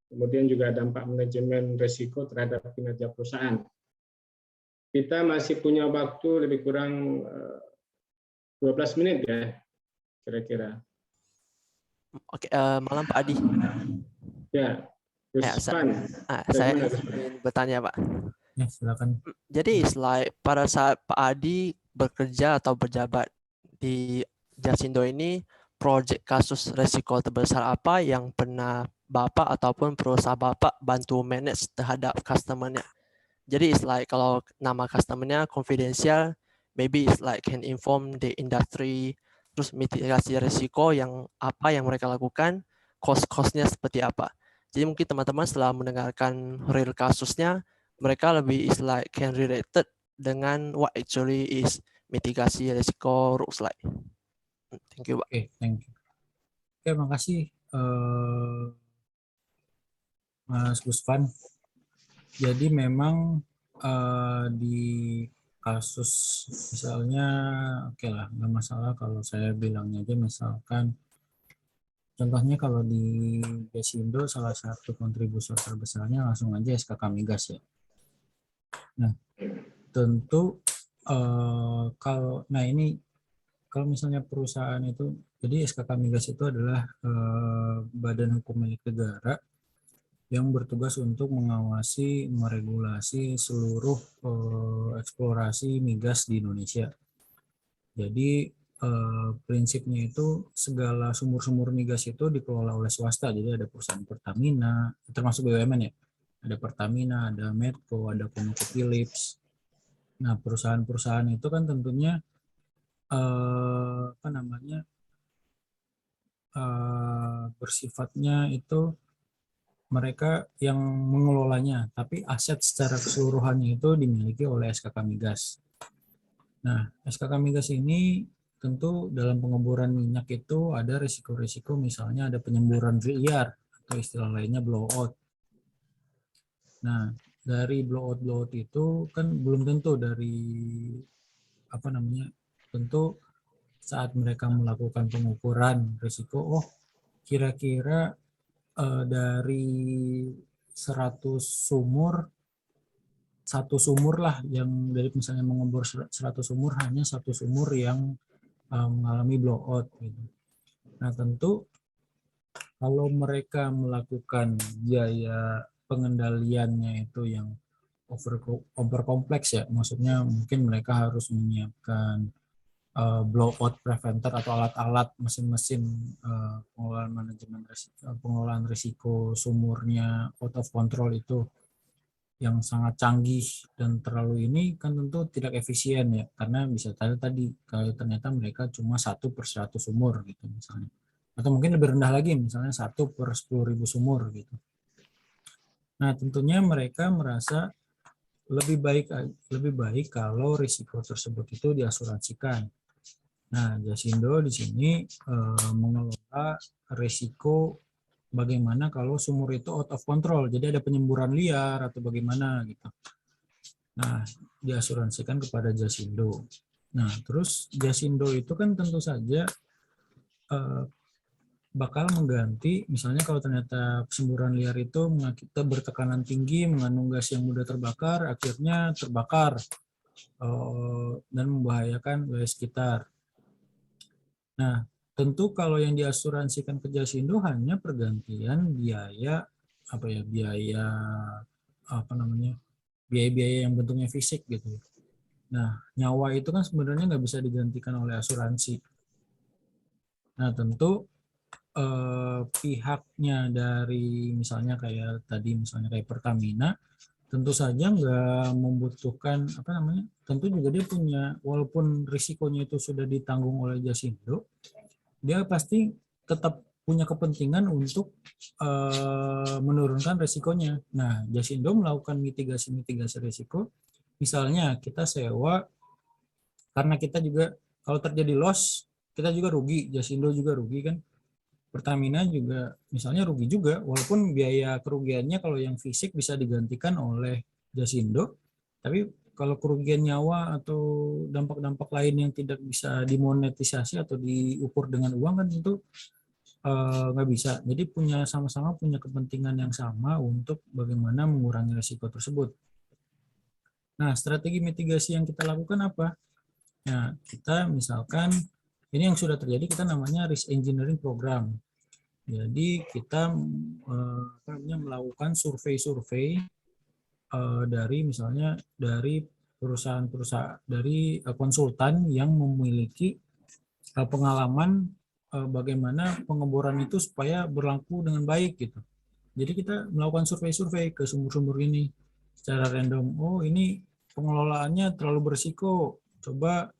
[SPEAKER 3] kemudian juga dampak manajemen risiko terhadap kinerja perusahaan. Kita masih punya waktu lebih kurang 12 menit ya, kira-kira.
[SPEAKER 1] Oke, malam Pak Adi.
[SPEAKER 3] Ya,
[SPEAKER 1] saya ingin bertanya Pak.
[SPEAKER 2] Ya, silakan.
[SPEAKER 1] Jadi pada saat Pak Adi bekerja atau berjabat di Jasindo ini, proyek kasus risiko terbesar apa yang pernah Bapak ataupun perusahaan Bapak bantu manage terhadap customer-nya? Jadi kalau nama customer-nya confidential, maybe can inform the industry, terus mitigasi risiko yang apa yang mereka lakukan, cost-nya seperti apa. Jadi mungkin teman-teman setelah mendengarkan real kasusnya, mereka lebih can related dengan what actually is mitigasi risiko rules like. Thank you, Pak.
[SPEAKER 2] Oke, thank you. Oke, makasih Mas Gusvan. Jadi memang di kasus misalnya, oke lah, nggak masalah kalau saya bilangnya aja, misalkan contohnya kalau di Jasindo salah satu kontributor terbesarnya langsung aja SKK Migas ya. Nah, tentu kalau misalnya perusahaan itu, jadi SKK Migas itu adalah badan hukum milik negara yang bertugas untuk mengawasi, meregulasi seluruh eksplorasi migas di Indonesia. Jadi prinsipnya itu segala sumur-sumur migas itu dikelola oleh swasta. Jadi ada perusahaan Pertamina, termasuk BUMN ya. Ada Pertamina, ada Medco, ada ConocoPhillips. Nah, perusahaan-perusahaan itu kan tentunya bersifatnya itu mereka yang mengelolanya, tapi aset secara keseluruhannya itu dimiliki oleh SKK Migas. Nah, SKK Migas ini tentu dalam pengeboran minyak itu ada risiko-risiko, misalnya ada penyemburan liar atau istilah lainnya blowout. Nah, dari blowout itu kan belum tentu tentu saat mereka melakukan pengukuran risiko, kira-kira dari 100 sumur, satu sumur lah yang dari misalnya mengebor 100 sumur, hanya satu sumur yang mengalami blowout gitu. Nah, tentu kalau mereka melakukan biaya pengendaliannya itu yang over kompleks ya, maksudnya mungkin mereka harus menyiapkan blowout preventer atau alat-alat mesin-mesin pengelolaan risiko sumurnya out of control itu yang sangat canggih dan terlalu ini kan tentu tidak efisien ya, karena bisa tadi kalau ternyata mereka cuma 1/100 sumur gitu misalnya, atau mungkin lebih rendah lagi misalnya 1/10.000 sumur gitu. Nah, tentunya mereka merasa lebih baik kalau risiko tersebut itu diasuransikan. Nah, Jasindo di sini mengelola risiko bagaimana kalau sumur itu out of control, jadi ada penyemburan liar atau bagaimana gitu. Nah, diasuransikan kepada Jasindo. Nah, terus Jasindo itu kan tentu saja bakal mengganti, misalnya kalau ternyata semburan liar itu mengakibatkan bertekanan tinggi, mengandung gas yang mudah terbakar, akhirnya terbakar dan membahayakan wilayah sekitar. Nah, tentu kalau yang diasuransikan ke Jasindo hanya pergantian biaya biaya yang bentuknya fisik gitu. Nah, nyawa itu kan sebenarnya nggak bisa digantikan oleh asuransi. Nah, tentu pihaknya dari misalnya kayak tadi, misalnya kayak Pertamina, tentu saja nggak membutuhkan apa namanya, tentu juga dia punya, walaupun risikonya itu sudah ditanggung oleh Jasindo, dia pasti tetap punya kepentingan untuk menurunkan risikonya. Nah, Jasindo melakukan mitigasi risiko, misalnya kita sewa, karena kita juga kalau terjadi loss, kita juga rugi, Jasindo juga rugi kan, Pertamina juga misalnya rugi juga, walaupun biaya kerugiannya kalau yang fisik bisa digantikan oleh Jasindo, tapi kalau kerugian nyawa atau dampak-dampak lain yang tidak bisa dimonetisasi atau diukur dengan uang kan itu nggak bisa. Jadi sama-sama punya kepentingan yang sama untuk bagaimana mengurangi risiko tersebut. Nah, strategi mitigasi yang kita lakukan apa? Nah, kita misalkan ini yang sudah terjadi, kita namanya risk engineering program. Jadi kita melakukan survei-survei dari misalnya dari perusahaan-perusahaan, dari konsultan yang memiliki pengalaman bagaimana pengeboran itu supaya berlaku dengan baik gitu. Jadi kita melakukan survei-survei ke sumur-sumur ini secara random. Oh, ini pengelolaannya terlalu berisiko, coba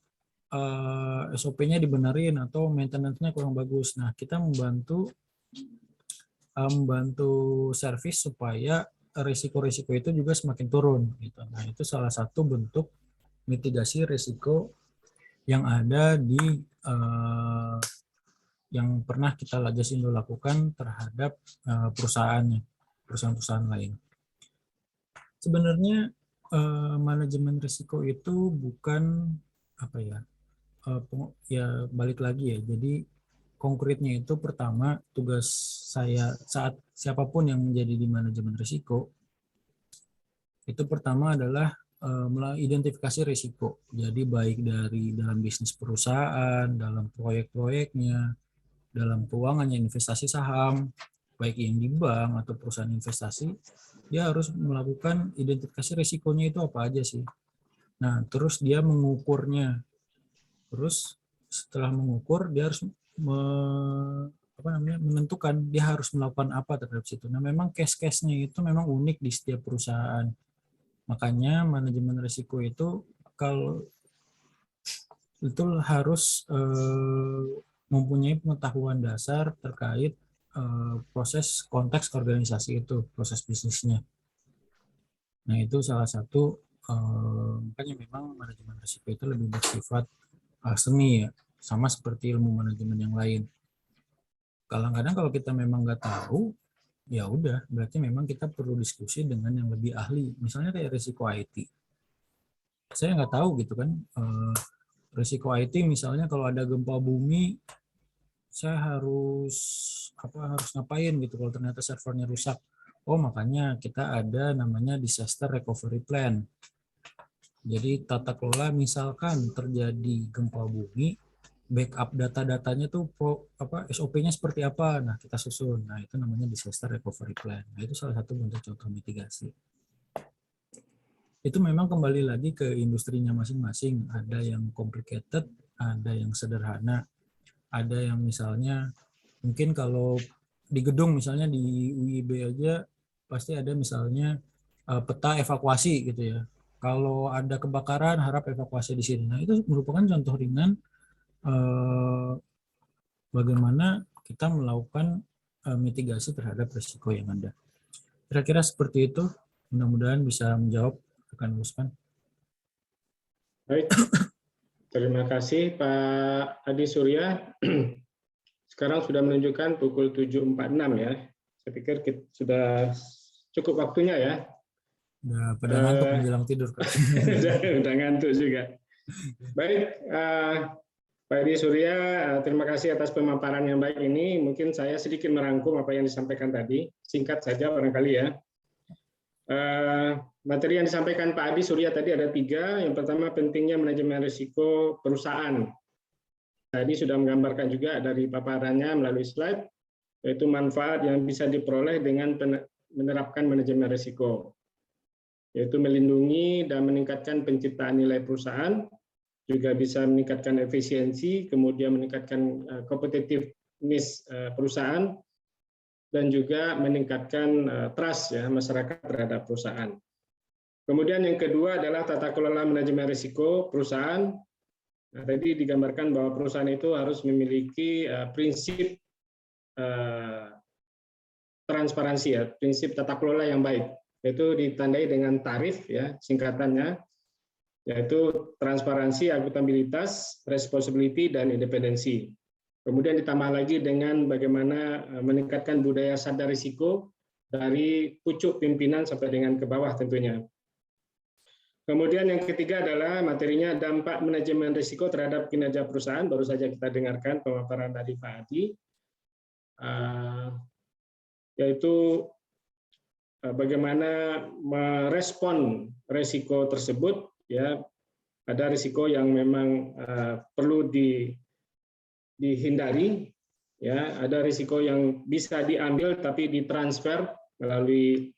[SPEAKER 2] SOP-nya dibenerin atau maintenance-nya kurang bagus. Nah, kita membantu servis supaya risiko-risiko itu juga semakin turun gitu. Nah, itu salah satu bentuk mitigasi risiko yang ada di yang pernah kita Jasindo lakukan terhadap perusahaan-perusahaan lain. Sebenarnya manajemen risiko itu bukan apa ya, ya balik lagi ya. Jadi konkretnya itu pertama, tugas saya saat siapapun yang menjadi di manajemen risiko itu pertama adalah identifikasi risiko. Jadi baik dari dalam bisnis perusahaan, dalam proyek-proyeknya, dalam keuangannya, investasi saham, baik yang di bank atau perusahaan investasi, dia harus melakukan identifikasi risikonya itu apa aja sih. Nah, terus dia mengukurnya. Terus setelah mengukur, dia harus menentukan dia harus melakukan apa terhadap situ. Nah, memang case-case-nya itu memang unik di setiap perusahaan. Makanya manajemen risiko itu kalau itu harus mempunyai pengetahuan dasar terkait proses konteks organisasi itu, proses bisnisnya. Nah, itu salah satu makanya memang manajemen risiko itu lebih bersifat seni ya, sama seperti ilmu manajemen yang lain. Kadang-kadang kalau kita memang nggak tahu, ya udah, berarti memang kita perlu diskusi dengan yang lebih ahli. Misalnya kayak risiko IT. Saya nggak tahu gitu kan, risiko IT misalnya kalau ada gempa bumi, saya harus ngapain gitu kalau ternyata servernya rusak. Oh, makanya kita ada namanya disaster recovery plan. Jadi tata kelola misalkan terjadi gempa bumi, backup data-datanya tuh SOP-nya seperti apa. Nah, kita susun. Nah, itu namanya disaster recovery plan. Nah, itu salah satu bentuk contoh mitigasi. Itu memang kembali lagi ke industrinya masing-masing. Ada yang complicated, ada yang sederhana, ada yang misalnya mungkin kalau di gedung misalnya di UIB aja pasti ada misalnya peta evakuasi gitu ya. Kalau ada kebakaran harap evakuasi di sini. Nah, itu merupakan contoh ringan bagaimana kita melakukan mitigasi terhadap risiko yang ada. Kira-kira seperti itu. Mudah-mudahan bisa menjawab rekan Usman.
[SPEAKER 3] Baik, terima kasih Pak Adi Surya. Sekarang sudah menunjukkan pukul 7.46 ya. Saya pikir sudah cukup waktunya ya.
[SPEAKER 2] Udah pada ngantuk menjelang tidur.
[SPEAKER 3] Udah ngantuk juga. Baik, Pak Adi Surya, terima kasih atas pemaparan yang baik ini. Mungkin saya sedikit merangkum apa yang disampaikan tadi. Singkat saja barangkali ya. Materi yang disampaikan Pak Adi Surya tadi ada 3. Yang pertama, pentingnya manajemen risiko perusahaan. Tadi sudah menggambarkan juga dari paparannya melalui slide, yaitu manfaat yang bisa diperoleh dengan menerapkan manajemen risiko. yaitu melindungi dan meningkatkan penciptaan nilai perusahaan, juga bisa meningkatkan efisiensi, kemudian meningkatkan competitiveness perusahaan, dan juga meningkatkan trust ya masyarakat terhadap perusahaan. Kemudian yang kedua adalah tata kelola manajemen risiko perusahaan. Nah, tadi digambarkan bahwa perusahaan itu harus memiliki prinsip transparansi ya, prinsip tata kelola yang baik, yaitu ditandai dengan tarif ya singkatannya, yaitu transparansi, akuntabilitas, responsibility, dan independensi. Kemudian ditambah lagi dengan bagaimana meningkatkan budaya sadar risiko dari pucuk pimpinan sampai dengan ke bawah tentunya. Kemudian yang ketiga adalah materinya dampak manajemen risiko terhadap kinerja perusahaan. Baru saja kita dengarkan pemaparan dari Pak Adi, yaitu bagaimana merespon risiko tersebut. Ya, ada risiko yang memang perlu dihindari. Ya, ada risiko yang bisa diambil tapi ditransfer melalui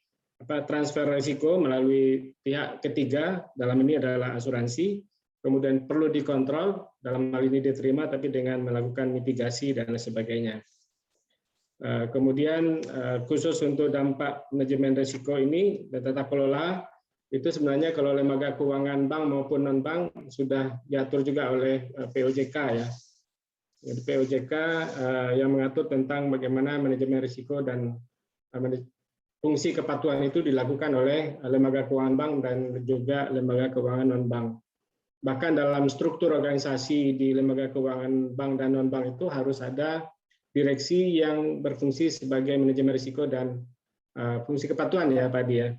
[SPEAKER 3] transfer risiko melalui pihak ketiga, dalam ini adalah asuransi, kemudian perlu dikontrol, dalam hal ini diterima tapi dengan melakukan mitigasi dan sebagainya. Kemudian khusus untuk dampak manajemen risiko ini dan tata kelola, itu sebenarnya kalau lembaga keuangan bank maupun non-bank sudah diatur juga oleh POJK ya. Jadi POJK yang mengatur tentang bagaimana manajemen risiko dan fungsi kepatuhan itu dilakukan oleh lembaga keuangan bank dan juga lembaga keuangan non-bank. Bahkan dalam struktur organisasi di lembaga keuangan bank dan non-bank itu harus ada direksi yang berfungsi sebagai manajemen risiko dan fungsi kepatuhan ya Pak Adi ya.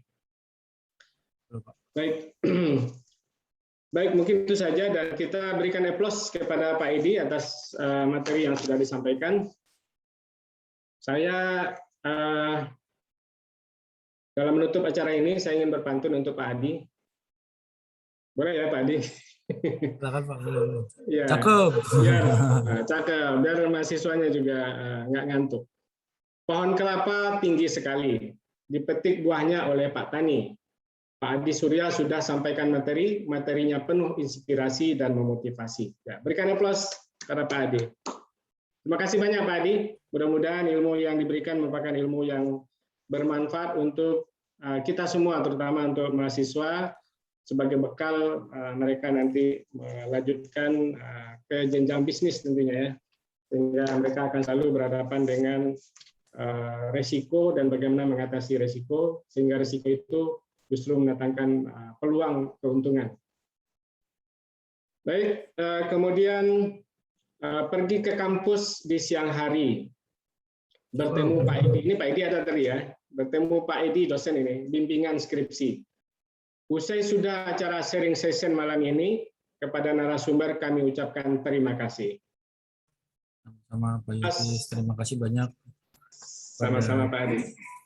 [SPEAKER 3] Baik. Baik, mungkin itu saja dan kita berikan aplaus kepada Pak Edi atas materi yang sudah disampaikan. Saya dalam menutup acara ini, saya ingin berpantun untuk Pak Adi. Boleh ya Pak Adi?
[SPEAKER 2] Silakan Pak.
[SPEAKER 3] Ya,
[SPEAKER 2] Cakep.
[SPEAKER 3] cakep, biar mahasiswanya juga nggak ngantuk. Pohon kelapa tinggi sekali, dipetik buahnya oleh Pak Tani. Pak Adi Surya sudah sampaikan materinya penuh inspirasi dan memotivasi. Ya, berikan aplaus kepada Pak Adi. Terima kasih banyak Pak Adi. Mudah-mudahan ilmu yang diberikan merupakan ilmu yang bermanfaat untuk kita semua, terutama untuk mahasiswa, sebagai bekal mereka nanti melanjutkan ke jenjang bisnis tentunya ya, sehingga mereka akan selalu berhadapan dengan resiko dan bagaimana mengatasi resiko, sehingga resiko itu justru mendatangkan peluang keuntungan. Baik, kemudian pergi ke kampus di siang hari, bertemu Pak Edi. Ini Pak Edi ada tadi ya, bertemu Pak Edi dosen ini, bimbingan skripsi. Usai sudah acara sharing session malam ini, kepada narasumber kami ucapkan terima kasih.
[SPEAKER 2] Sama Pak Yutis, terima kasih banyak.
[SPEAKER 3] Sama-sama Pak Adi.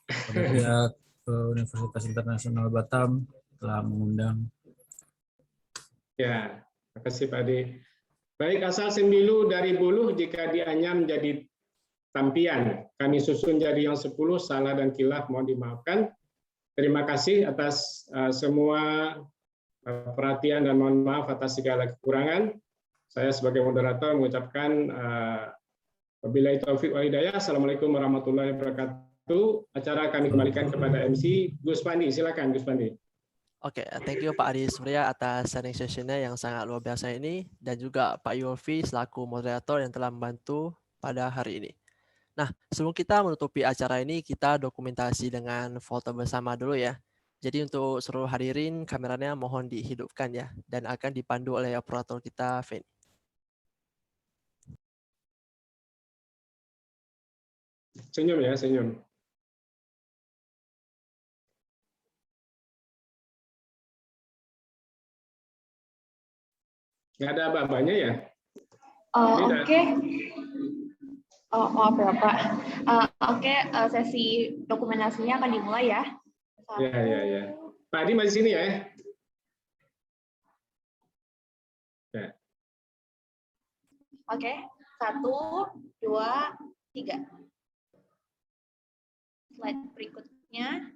[SPEAKER 2] Pada pihak Universitas Internasional Batam telah mengundang.
[SPEAKER 3] Ya, terima kasih Pak Adi. Baik, asal sembilu dari buluh jika dianyam jadi tampian. Kami susun jadi yang 10, salah dan khilaf mohon dimaafkan. Terima kasih atas semua perhatian dan mohon maaf atas segala kekurangan. Saya sebagai moderator mengucapkan wabillahi taufiq wal hidayah. Assalamualaikum warahmatullahi wabarakatuh. Acara kami kembalikan kepada MC Gus Pandi. Silakan Gus Pandi.
[SPEAKER 1] Oke, thank you Pak Adi Surya atas sharing session-nya yang sangat luar biasa ini, dan juga Pak Yulfi selaku moderator yang telah membantu pada hari ini. Nah, sebelum kita menutupi acara ini, kita dokumentasi dengan foto bersama dulu ya. Jadi untuk seluruh hadirin, kameranya mohon dihidupkan ya, dan akan dipandu oleh operator kita, Feni.
[SPEAKER 3] Senyum ya, senyum. Nggak ada apa-apanya ya?
[SPEAKER 5] Oke. Oh, maaf ya Pak. Oke, sesi dokumentasinya akan dimulai ya.
[SPEAKER 3] Ya. Pak Adi masih sini ya? Ya.
[SPEAKER 5] Oke, 1, 2, 3. Slide berikutnya.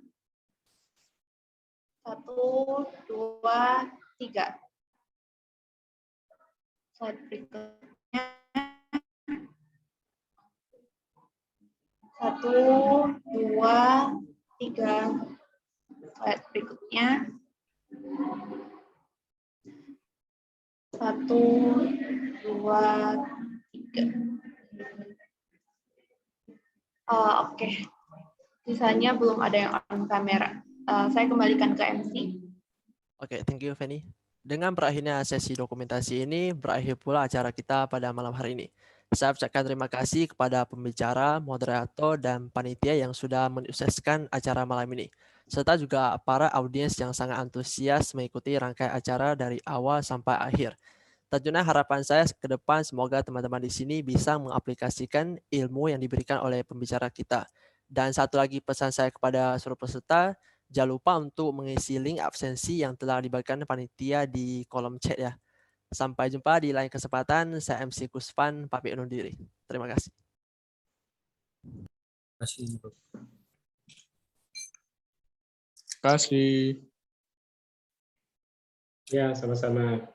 [SPEAKER 5] 1, 2, 3. Slide berikutnya. 1, 2, 3. Slide berikutnya. 1, 2, 3. Oke. Sisanya belum ada yang on kamera. Saya kembalikan ke MC.
[SPEAKER 1] Oke, thank you, Fanny. Dengan berakhirnya sesi dokumentasi ini, berakhir pula acara kita pada malam hari ini. Saya ucapkan terima kasih kepada pembicara, moderator, dan panitia yang sudah menyukseskan acara malam ini, serta juga para audiens yang sangat antusias mengikuti rangkaian acara dari awal sampai akhir. Tentunya harapan saya ke depan semoga teman-teman di sini bisa mengaplikasikan ilmu yang diberikan oleh pembicara kita. Dan satu lagi pesan saya kepada seluruh peserta, jangan lupa untuk mengisi link absensi yang telah dibagikan panitia di kolom chat ya. Sampai jumpa di lain kesempatan. Saya MC Kusvan, pamit undur diri. Terima kasih.
[SPEAKER 2] Terima
[SPEAKER 6] kasih.
[SPEAKER 3] Ya, sama-sama.